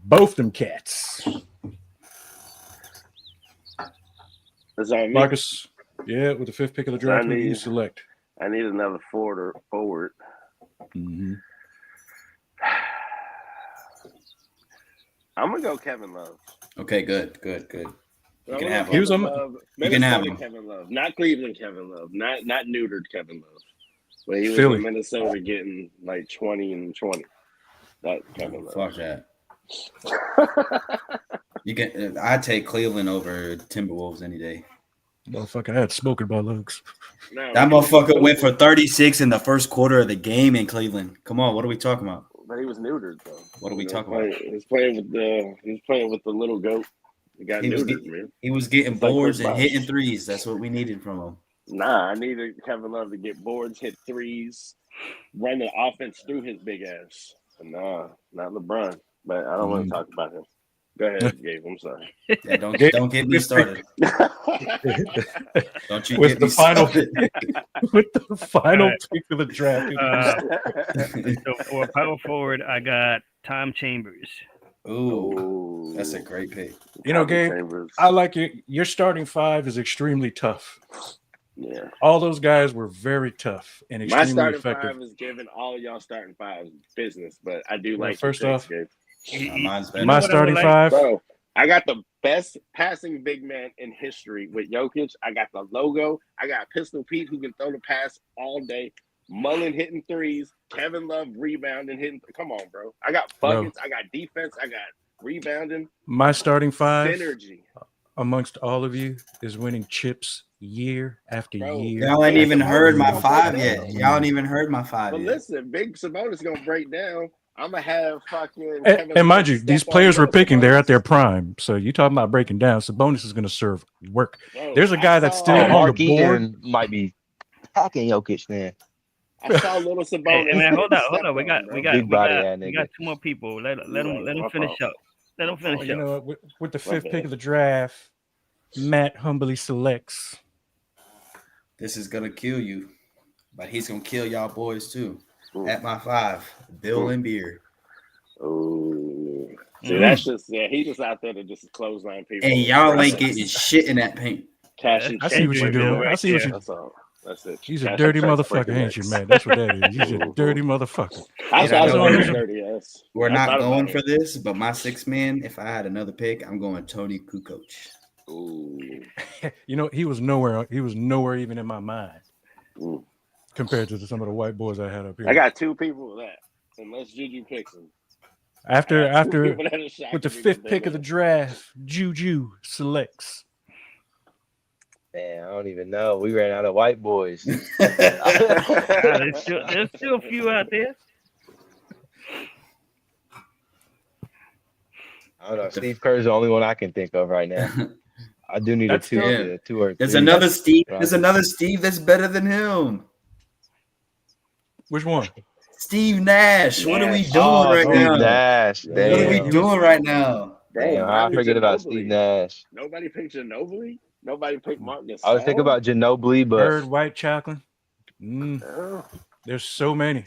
Speaker 1: both them cats.
Speaker 5: Is that me?
Speaker 1: Marcus, with the fifth pick of the draft, who do you select?
Speaker 5: I need another forward.
Speaker 1: Mm-hmm.
Speaker 5: I'm gonna go Kevin Love.
Speaker 3: Okay, good. You can have him.
Speaker 1: He was on.
Speaker 3: You can have him.
Speaker 5: Kevin Love, not Cleveland Kevin Love, not neutered Kevin Love, but he was
Speaker 1: Philly.
Speaker 5: in Minnesota getting like 20 and 20. Not Kevin Love.
Speaker 3: Fuck that. I take Cleveland over Timberwolves any day.
Speaker 1: Motherfucker, I had smoking by lugs.
Speaker 5: No,
Speaker 3: That motherfucker went for 36 in the first quarter of the game in Cleveland. Come on, what are we talking about?
Speaker 5: but he was neutered though.
Speaker 3: What are we talking about?
Speaker 5: He was playing with the little goat. He got neutered, man.
Speaker 3: He was getting
Speaker 5: It's like
Speaker 3: boards
Speaker 5: Chris
Speaker 3: and
Speaker 5: Bosh.
Speaker 3: hitting threes. That's what we needed from him.
Speaker 5: Nah, I needed Kevin Love to get boards, hit threes, run the offense through his big ass. But nah, not LeBron. But I don't want to talk about him. Go ahead, Gabe. I'm sorry.
Speaker 3: Yeah, don't get me started. Don't you
Speaker 1: With
Speaker 3: get
Speaker 1: the
Speaker 3: me
Speaker 1: final
Speaker 3: started.
Speaker 1: with the final pick of the draft.
Speaker 4: So for power forward, I got Tom Chambers.
Speaker 3: Ooh, that's a great pick.
Speaker 1: Gabe, I like it. Your starting five is extremely tough.
Speaker 5: Yeah.
Speaker 1: All those guys were very tough and
Speaker 5: My
Speaker 1: extremely
Speaker 5: starting
Speaker 1: effective.
Speaker 5: five is giving all y'all starting fives business, but I do like
Speaker 1: first
Speaker 5: your
Speaker 1: off,
Speaker 5: picks, Gabe.
Speaker 3: Mine's better.
Speaker 1: My
Speaker 4: what I would
Speaker 1: starting
Speaker 4: like?
Speaker 1: five.
Speaker 5: Bro, I got the best passing big man in history with Jokic. I got the logo. I got Pistol Pete who can throw the pass all day. Mullen hitting threes. Kevin Love rebounding, hitting. Come on, bro. I got buckets. I got defense. I got rebounding.
Speaker 1: My starting five
Speaker 5: Synergy.
Speaker 1: amongst all of you is winning chips year after
Speaker 5: Bro,
Speaker 1: year.
Speaker 3: Y'all ain't even heard my five
Speaker 5: Yeah.
Speaker 3: yet. Y'all ain't even heard my five
Speaker 5: But
Speaker 3: yet.
Speaker 5: listen, Big Sabonis gonna break down. I'm gonna have fucking.
Speaker 1: And mind you, these players we're picking, they're at their
Speaker 5: Sabonis.
Speaker 1: prime. So you talking about breaking down. Sabonis is going to serve work.
Speaker 5: Bro,
Speaker 1: There's a guy that's still
Speaker 2: Oh,
Speaker 1: on
Speaker 2: Mark
Speaker 1: the board.
Speaker 2: Eaton might be hacking Jokic then.
Speaker 5: I saw little Sabonis.
Speaker 4: Hey, man, hold on. We got
Speaker 2: Big body ass
Speaker 4: two
Speaker 2: nigga.
Speaker 4: more people. Let them
Speaker 5: My
Speaker 4: finish
Speaker 5: fault.
Speaker 4: up. Let them finish
Speaker 1: You
Speaker 4: up.
Speaker 1: know, with the fifth
Speaker 5: bad.
Speaker 1: pick of the draft, Matt humbly selects.
Speaker 3: This is gonna kill you, but he's gonna kill y'all boys too.
Speaker 5: Ooh.
Speaker 3: At my five, Bill and Beer.
Speaker 5: Oh, see, that's just he just out there to just clothesline people.
Speaker 3: And y'all ain't getting shit in that paint.
Speaker 5: Cash and
Speaker 1: I
Speaker 5: check
Speaker 1: see what you're
Speaker 5: right
Speaker 1: doing.
Speaker 5: there.
Speaker 1: I see what you.
Speaker 5: That's all. That's it.
Speaker 1: He's a
Speaker 5: Cash
Speaker 1: dirty
Speaker 5: and checks
Speaker 1: motherfucker,
Speaker 5: breaking
Speaker 1: ain't you,
Speaker 5: necks.
Speaker 1: man? That's what that is. He's a
Speaker 5: Mhm.
Speaker 1: dirty motherfucker.
Speaker 5: I thought
Speaker 3: Yeah,
Speaker 5: it was
Speaker 1: no.
Speaker 5: dirty ass.
Speaker 3: We're
Speaker 5: I
Speaker 3: not
Speaker 5: thought
Speaker 3: going
Speaker 5: about
Speaker 3: for
Speaker 5: it.
Speaker 3: this, but my sixth man, if I had another pick, I'm going Tony Kukoc.
Speaker 5: Ooh.
Speaker 1: He was nowhere. He was nowhere even in my mind
Speaker 5: Ooh.
Speaker 1: compared to some of the white boys I had up here.
Speaker 5: I got two people with that. Unless Juju picks him.
Speaker 1: After
Speaker 5: I got two people that are shocking
Speaker 1: with the
Speaker 5: me
Speaker 1: fifth
Speaker 5: with
Speaker 1: pick of the
Speaker 5: that.
Speaker 1: draft, Juju selects.
Speaker 2: Man, I don't even know. We ran out of white boys.
Speaker 4: There's still a few out there.
Speaker 2: I don't know. Steve Kerr's the only one I can think of right now. I do need
Speaker 1: That's
Speaker 2: a
Speaker 3: tough.
Speaker 2: two or
Speaker 3: There's
Speaker 2: three.
Speaker 3: another Steve.
Speaker 2: Right.
Speaker 3: There's another Steve that's better than him.
Speaker 1: Which one?
Speaker 3: Steve Nash. What are we doing
Speaker 2: Oh,
Speaker 3: right
Speaker 2: Steve
Speaker 3: now?
Speaker 2: Nash.
Speaker 5: Yeah.
Speaker 3: What are we
Speaker 2: Damn.
Speaker 3: doing right now?
Speaker 5: Bro,
Speaker 2: Damn, I
Speaker 5: Manu
Speaker 2: forget about
Speaker 5: Ginobili.
Speaker 2: Steve Nash.
Speaker 5: Nobody picked Ginobili? Nobody picked Mark Gasol.
Speaker 2: I was thinking about Ginobili, but
Speaker 1: Bird, white chocolate.
Speaker 5: Oh,
Speaker 1: There's so many,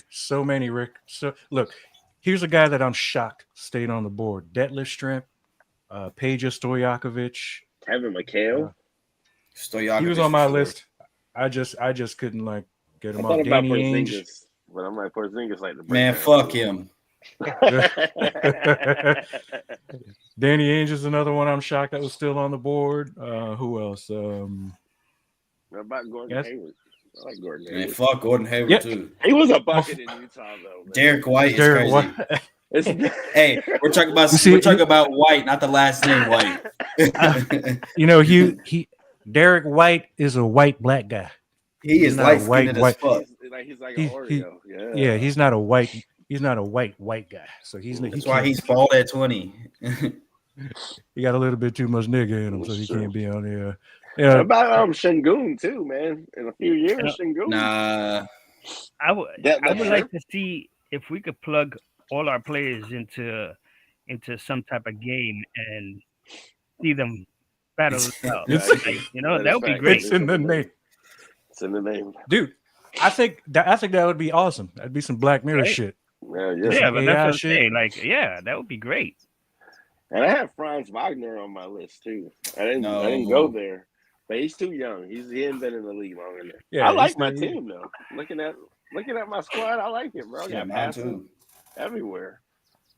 Speaker 1: Rick. So look, here's a guy that I'm shocked stayed on the board. Detlef Schrempf, Peja Stojakovic.
Speaker 5: Kevin McHale.
Speaker 3: Stojakovic
Speaker 1: He was on my
Speaker 3: for sure.
Speaker 1: list. I just couldn't like get
Speaker 5: I
Speaker 1: him
Speaker 5: thought
Speaker 1: off.
Speaker 5: about
Speaker 1: Danny Ainge.
Speaker 5: Porzingis, but I'm like Porzingis like the
Speaker 3: Man, fuck him.
Speaker 1: Danny Ainge is another one I'm shocked that was still on the board. Who else?
Speaker 5: What about Gordon
Speaker 1: Yes.
Speaker 5: Hayward? I like Gordon
Speaker 3: Man,
Speaker 5: Hayward.
Speaker 3: fuck Gordon Hayward
Speaker 1: Yeah.
Speaker 3: too.
Speaker 5: He was a bucket in Utah though. Man.
Speaker 3: Derek White is
Speaker 1: Derek
Speaker 3: crazy.
Speaker 1: White.
Speaker 5: It's-
Speaker 3: Hey, we're talking about
Speaker 1: You see-
Speaker 3: we're talking about White, not the last name White.
Speaker 1: You know, he Derek White is a white black guy.
Speaker 3: He is
Speaker 1: not a
Speaker 3: light skinned
Speaker 1: white-
Speaker 3: as fuck.
Speaker 5: he's like
Speaker 1: He-
Speaker 5: an Oreo. Yeah.
Speaker 1: Yeah, he's not a white guy. So he's he
Speaker 3: That's why
Speaker 1: can't-
Speaker 3: he's bald at 20.
Speaker 1: he got a little bit too much nigga in him, so he
Speaker 5: Sure.
Speaker 1: can't be on there.
Speaker 5: What
Speaker 1: Yeah,
Speaker 5: about Şengün too, man? In a few years, Şengün.
Speaker 3: Nah,
Speaker 4: I would
Speaker 5: That's
Speaker 4: like to see if we could plug all our players into some type of game and see them battle it out.
Speaker 1: It's-
Speaker 4: Like, you know, that would be
Speaker 5: It's
Speaker 4: great.
Speaker 1: it's in the name,
Speaker 5: It's in the name.
Speaker 1: dude. I think that would be awesome. That'd be some Black Mirror
Speaker 4: Right.
Speaker 1: shit.
Speaker 5: Yeah,
Speaker 4: Yeah,
Speaker 5: yeah.
Speaker 4: but
Speaker 1: AI
Speaker 4: that's what I'm
Speaker 1: shit.
Speaker 4: saying. Like, yeah, that would be great.
Speaker 5: And I have Franz Wagner on my list too. I didn't
Speaker 3: No.
Speaker 5: go there, but he's too young. He ain't been in the league long enough.
Speaker 1: Yeah,
Speaker 5: I like
Speaker 1: he's
Speaker 5: my
Speaker 1: not-
Speaker 5: team though. Looking at my squad, I like it, bro. I
Speaker 3: yeah,
Speaker 5: got
Speaker 3: mine
Speaker 5: passing
Speaker 3: too.
Speaker 5: everywhere.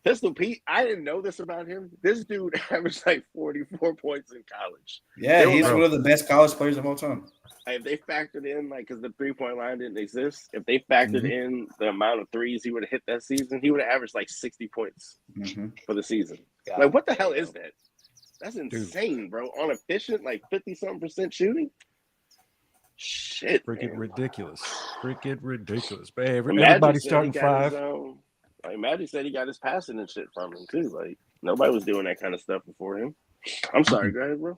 Speaker 5: Pistol Pete, I didn't know this about him. This dude averaged like 44 points in college.
Speaker 3: Yeah,
Speaker 5: They were
Speaker 3: he's
Speaker 5: like-
Speaker 3: one of the best college players of all time.
Speaker 5: If they factored in, like, because the 3-point line didn't exist, if they factored in the amount of threes he would have hit that season, he would have averaged like 60 points
Speaker 3: Mhm.
Speaker 5: for the season.
Speaker 2: God
Speaker 5: Like, what the hell
Speaker 2: damn.
Speaker 5: is that? That's insane, bro. On efficient, like 50-something% shooting. Shit,
Speaker 1: Freaking
Speaker 5: man.
Speaker 1: ridiculous. Freaking ridiculous. But hey,
Speaker 5: Magic
Speaker 1: everybody's
Speaker 5: said
Speaker 1: starting
Speaker 5: he got
Speaker 1: five.
Speaker 5: his, like Magic said he got his passing and shit from him too. Like nobody was doing that kind of stuff before him. I'm sorry, go ahead, bro.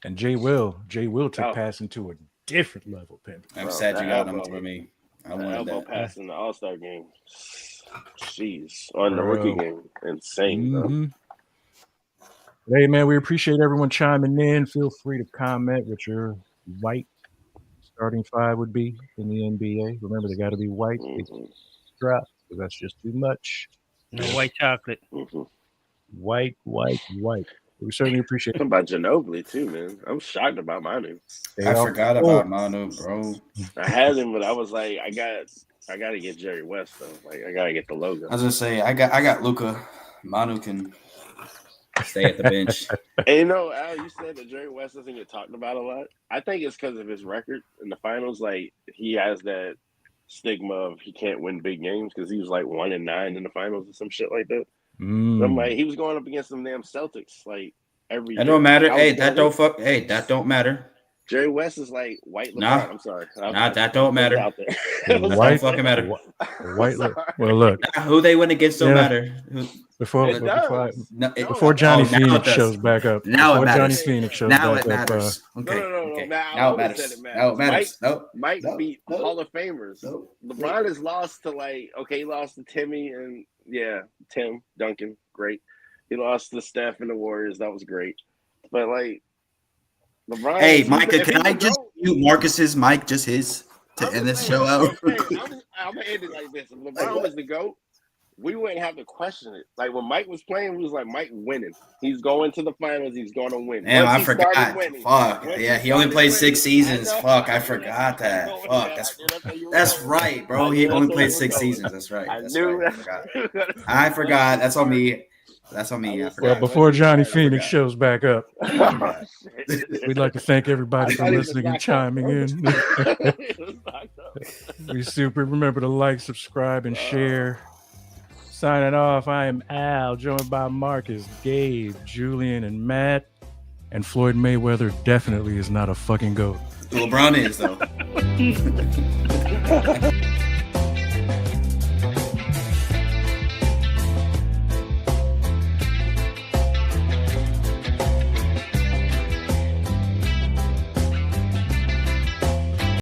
Speaker 1: And Jay Will took
Speaker 5: Oh.
Speaker 1: passing to a different level, Pimp.
Speaker 3: I'm
Speaker 5: Bro,
Speaker 3: sad you
Speaker 5: that
Speaker 3: got him
Speaker 5: elbow-
Speaker 3: over me. I
Speaker 5: The
Speaker 3: wanted
Speaker 5: elbow
Speaker 3: that.
Speaker 5: pass in the All-Star game. Jeez, on the
Speaker 1: Bro.
Speaker 5: rookie game, insane, bro.
Speaker 1: Mhm. Hey man, we appreciate everyone chiming in. Feel free to comment what your white starting five would be in the NBA. Remember, they got to be white. They
Speaker 5: Mhm,
Speaker 1: drop because that's just too much.
Speaker 4: No white chocolate.
Speaker 5: mhm.
Speaker 1: White. We certainly appreciate
Speaker 5: Talking about Ginobili too, man. I'm shocked about Manu.
Speaker 1: it.
Speaker 3: I forgot about Manu, bro.
Speaker 5: I had him, but I was like, I got to get Jerry West though. Like, I got to get the logo.
Speaker 3: I was gonna say I got Luka. Manu can stay at the bench.
Speaker 5: And you know, Al, you said that Jerry West doesn't get talked about a lot. I think it's because of his record in the finals. Like, he has that stigma of he can't win big games because he was like 1-9 in the finals or some shit like that.
Speaker 1: Mm.
Speaker 5: I'm like, he was going up against them damn Celtics like every
Speaker 3: That
Speaker 5: year.
Speaker 3: don't matter.
Speaker 5: I was
Speaker 3: Hey, that
Speaker 5: going,
Speaker 3: that don't matter.
Speaker 5: Jerry West is like white LeBron.
Speaker 3: Nah.
Speaker 5: I'm sorry.
Speaker 3: Nah, that don't matter.
Speaker 5: Out there.
Speaker 1: White-
Speaker 3: Don't fucking matter.
Speaker 1: White.
Speaker 5: Sorry.
Speaker 1: Well, look,
Speaker 3: Nah, who they win against don't
Speaker 1: Yeah.
Speaker 3: matter.
Speaker 1: before
Speaker 5: It does.
Speaker 1: before Johnny
Speaker 3: Oh, now it
Speaker 1: Phoenix
Speaker 3: does.
Speaker 1: shows back up.
Speaker 3: Now it
Speaker 1: Before Johnny
Speaker 3: matters.
Speaker 1: Phoenix shows
Speaker 3: Now
Speaker 1: back
Speaker 3: it
Speaker 1: up.
Speaker 3: matters. Okay.
Speaker 5: No.
Speaker 3: Okay.
Speaker 5: Now I
Speaker 3: Now it
Speaker 5: would've
Speaker 3: matters.
Speaker 5: said it
Speaker 3: Now it matters. Nope.
Speaker 5: Mike
Speaker 3: No,
Speaker 5: beat
Speaker 3: no.
Speaker 5: Hall of Famers.
Speaker 3: No.
Speaker 5: LeBron has lost to he lost to Timmy and Tim Duncan, great. He lost to Steph and the Warriors, that was great. But like LeBron,
Speaker 3: Hey,
Speaker 5: if
Speaker 3: Micah,
Speaker 5: he's
Speaker 3: can
Speaker 5: a
Speaker 3: I just
Speaker 5: GOAT,
Speaker 3: mute Marcus's mic, just his, to
Speaker 5: I'm
Speaker 3: end
Speaker 5: just
Speaker 3: this
Speaker 5: saying,
Speaker 3: show out?
Speaker 5: I'm gonna end it like this. If LeBron was the GOAT, we wouldn't have to question it. Like when Mike was playing, we was like, Mike winning. He's going to the finals. He's going to win.
Speaker 3: Damn,
Speaker 5: Once
Speaker 3: I
Speaker 5: he
Speaker 3: forgot.
Speaker 5: started winning-
Speaker 3: Fuck.
Speaker 5: once
Speaker 3: Yeah, he only
Speaker 5: started
Speaker 3: played
Speaker 5: winning,
Speaker 3: 6 seasons.
Speaker 5: I know.
Speaker 3: Fuck, I
Speaker 5: knew
Speaker 3: forgot
Speaker 5: that's
Speaker 3: that.
Speaker 5: where you were
Speaker 3: Fuck,
Speaker 5: going.
Speaker 3: that's
Speaker 5: I knew that's where you were
Speaker 3: that's
Speaker 5: going.
Speaker 3: right, bro.
Speaker 5: I
Speaker 3: He
Speaker 5: knew
Speaker 3: only
Speaker 5: that's where
Speaker 3: played
Speaker 5: you were
Speaker 3: 6
Speaker 5: going.
Speaker 3: seasons. That's right.
Speaker 5: I
Speaker 3: That's
Speaker 5: knew
Speaker 3: right.
Speaker 5: that.
Speaker 3: I forgot. That's on me. That's on me. I
Speaker 1: Well,
Speaker 3: forgot.
Speaker 1: before Johnny
Speaker 3: I
Speaker 1: Phoenix
Speaker 3: forgot.
Speaker 1: shows back up,
Speaker 5: Oh, shit.
Speaker 1: we'd like to thank everybody
Speaker 5: I
Speaker 1: for
Speaker 5: thought he was
Speaker 1: listening and
Speaker 5: locked up,
Speaker 1: chiming
Speaker 5: bro.
Speaker 1: in.
Speaker 5: He was locked up.
Speaker 1: We super remember to like, subscribe, and share. Signing off, I am Al, joined by Marcus, Gabe, Julian, and Matt. And Floyd Mayweather definitely is not a fucking GOAT.
Speaker 3: LeBron is, though.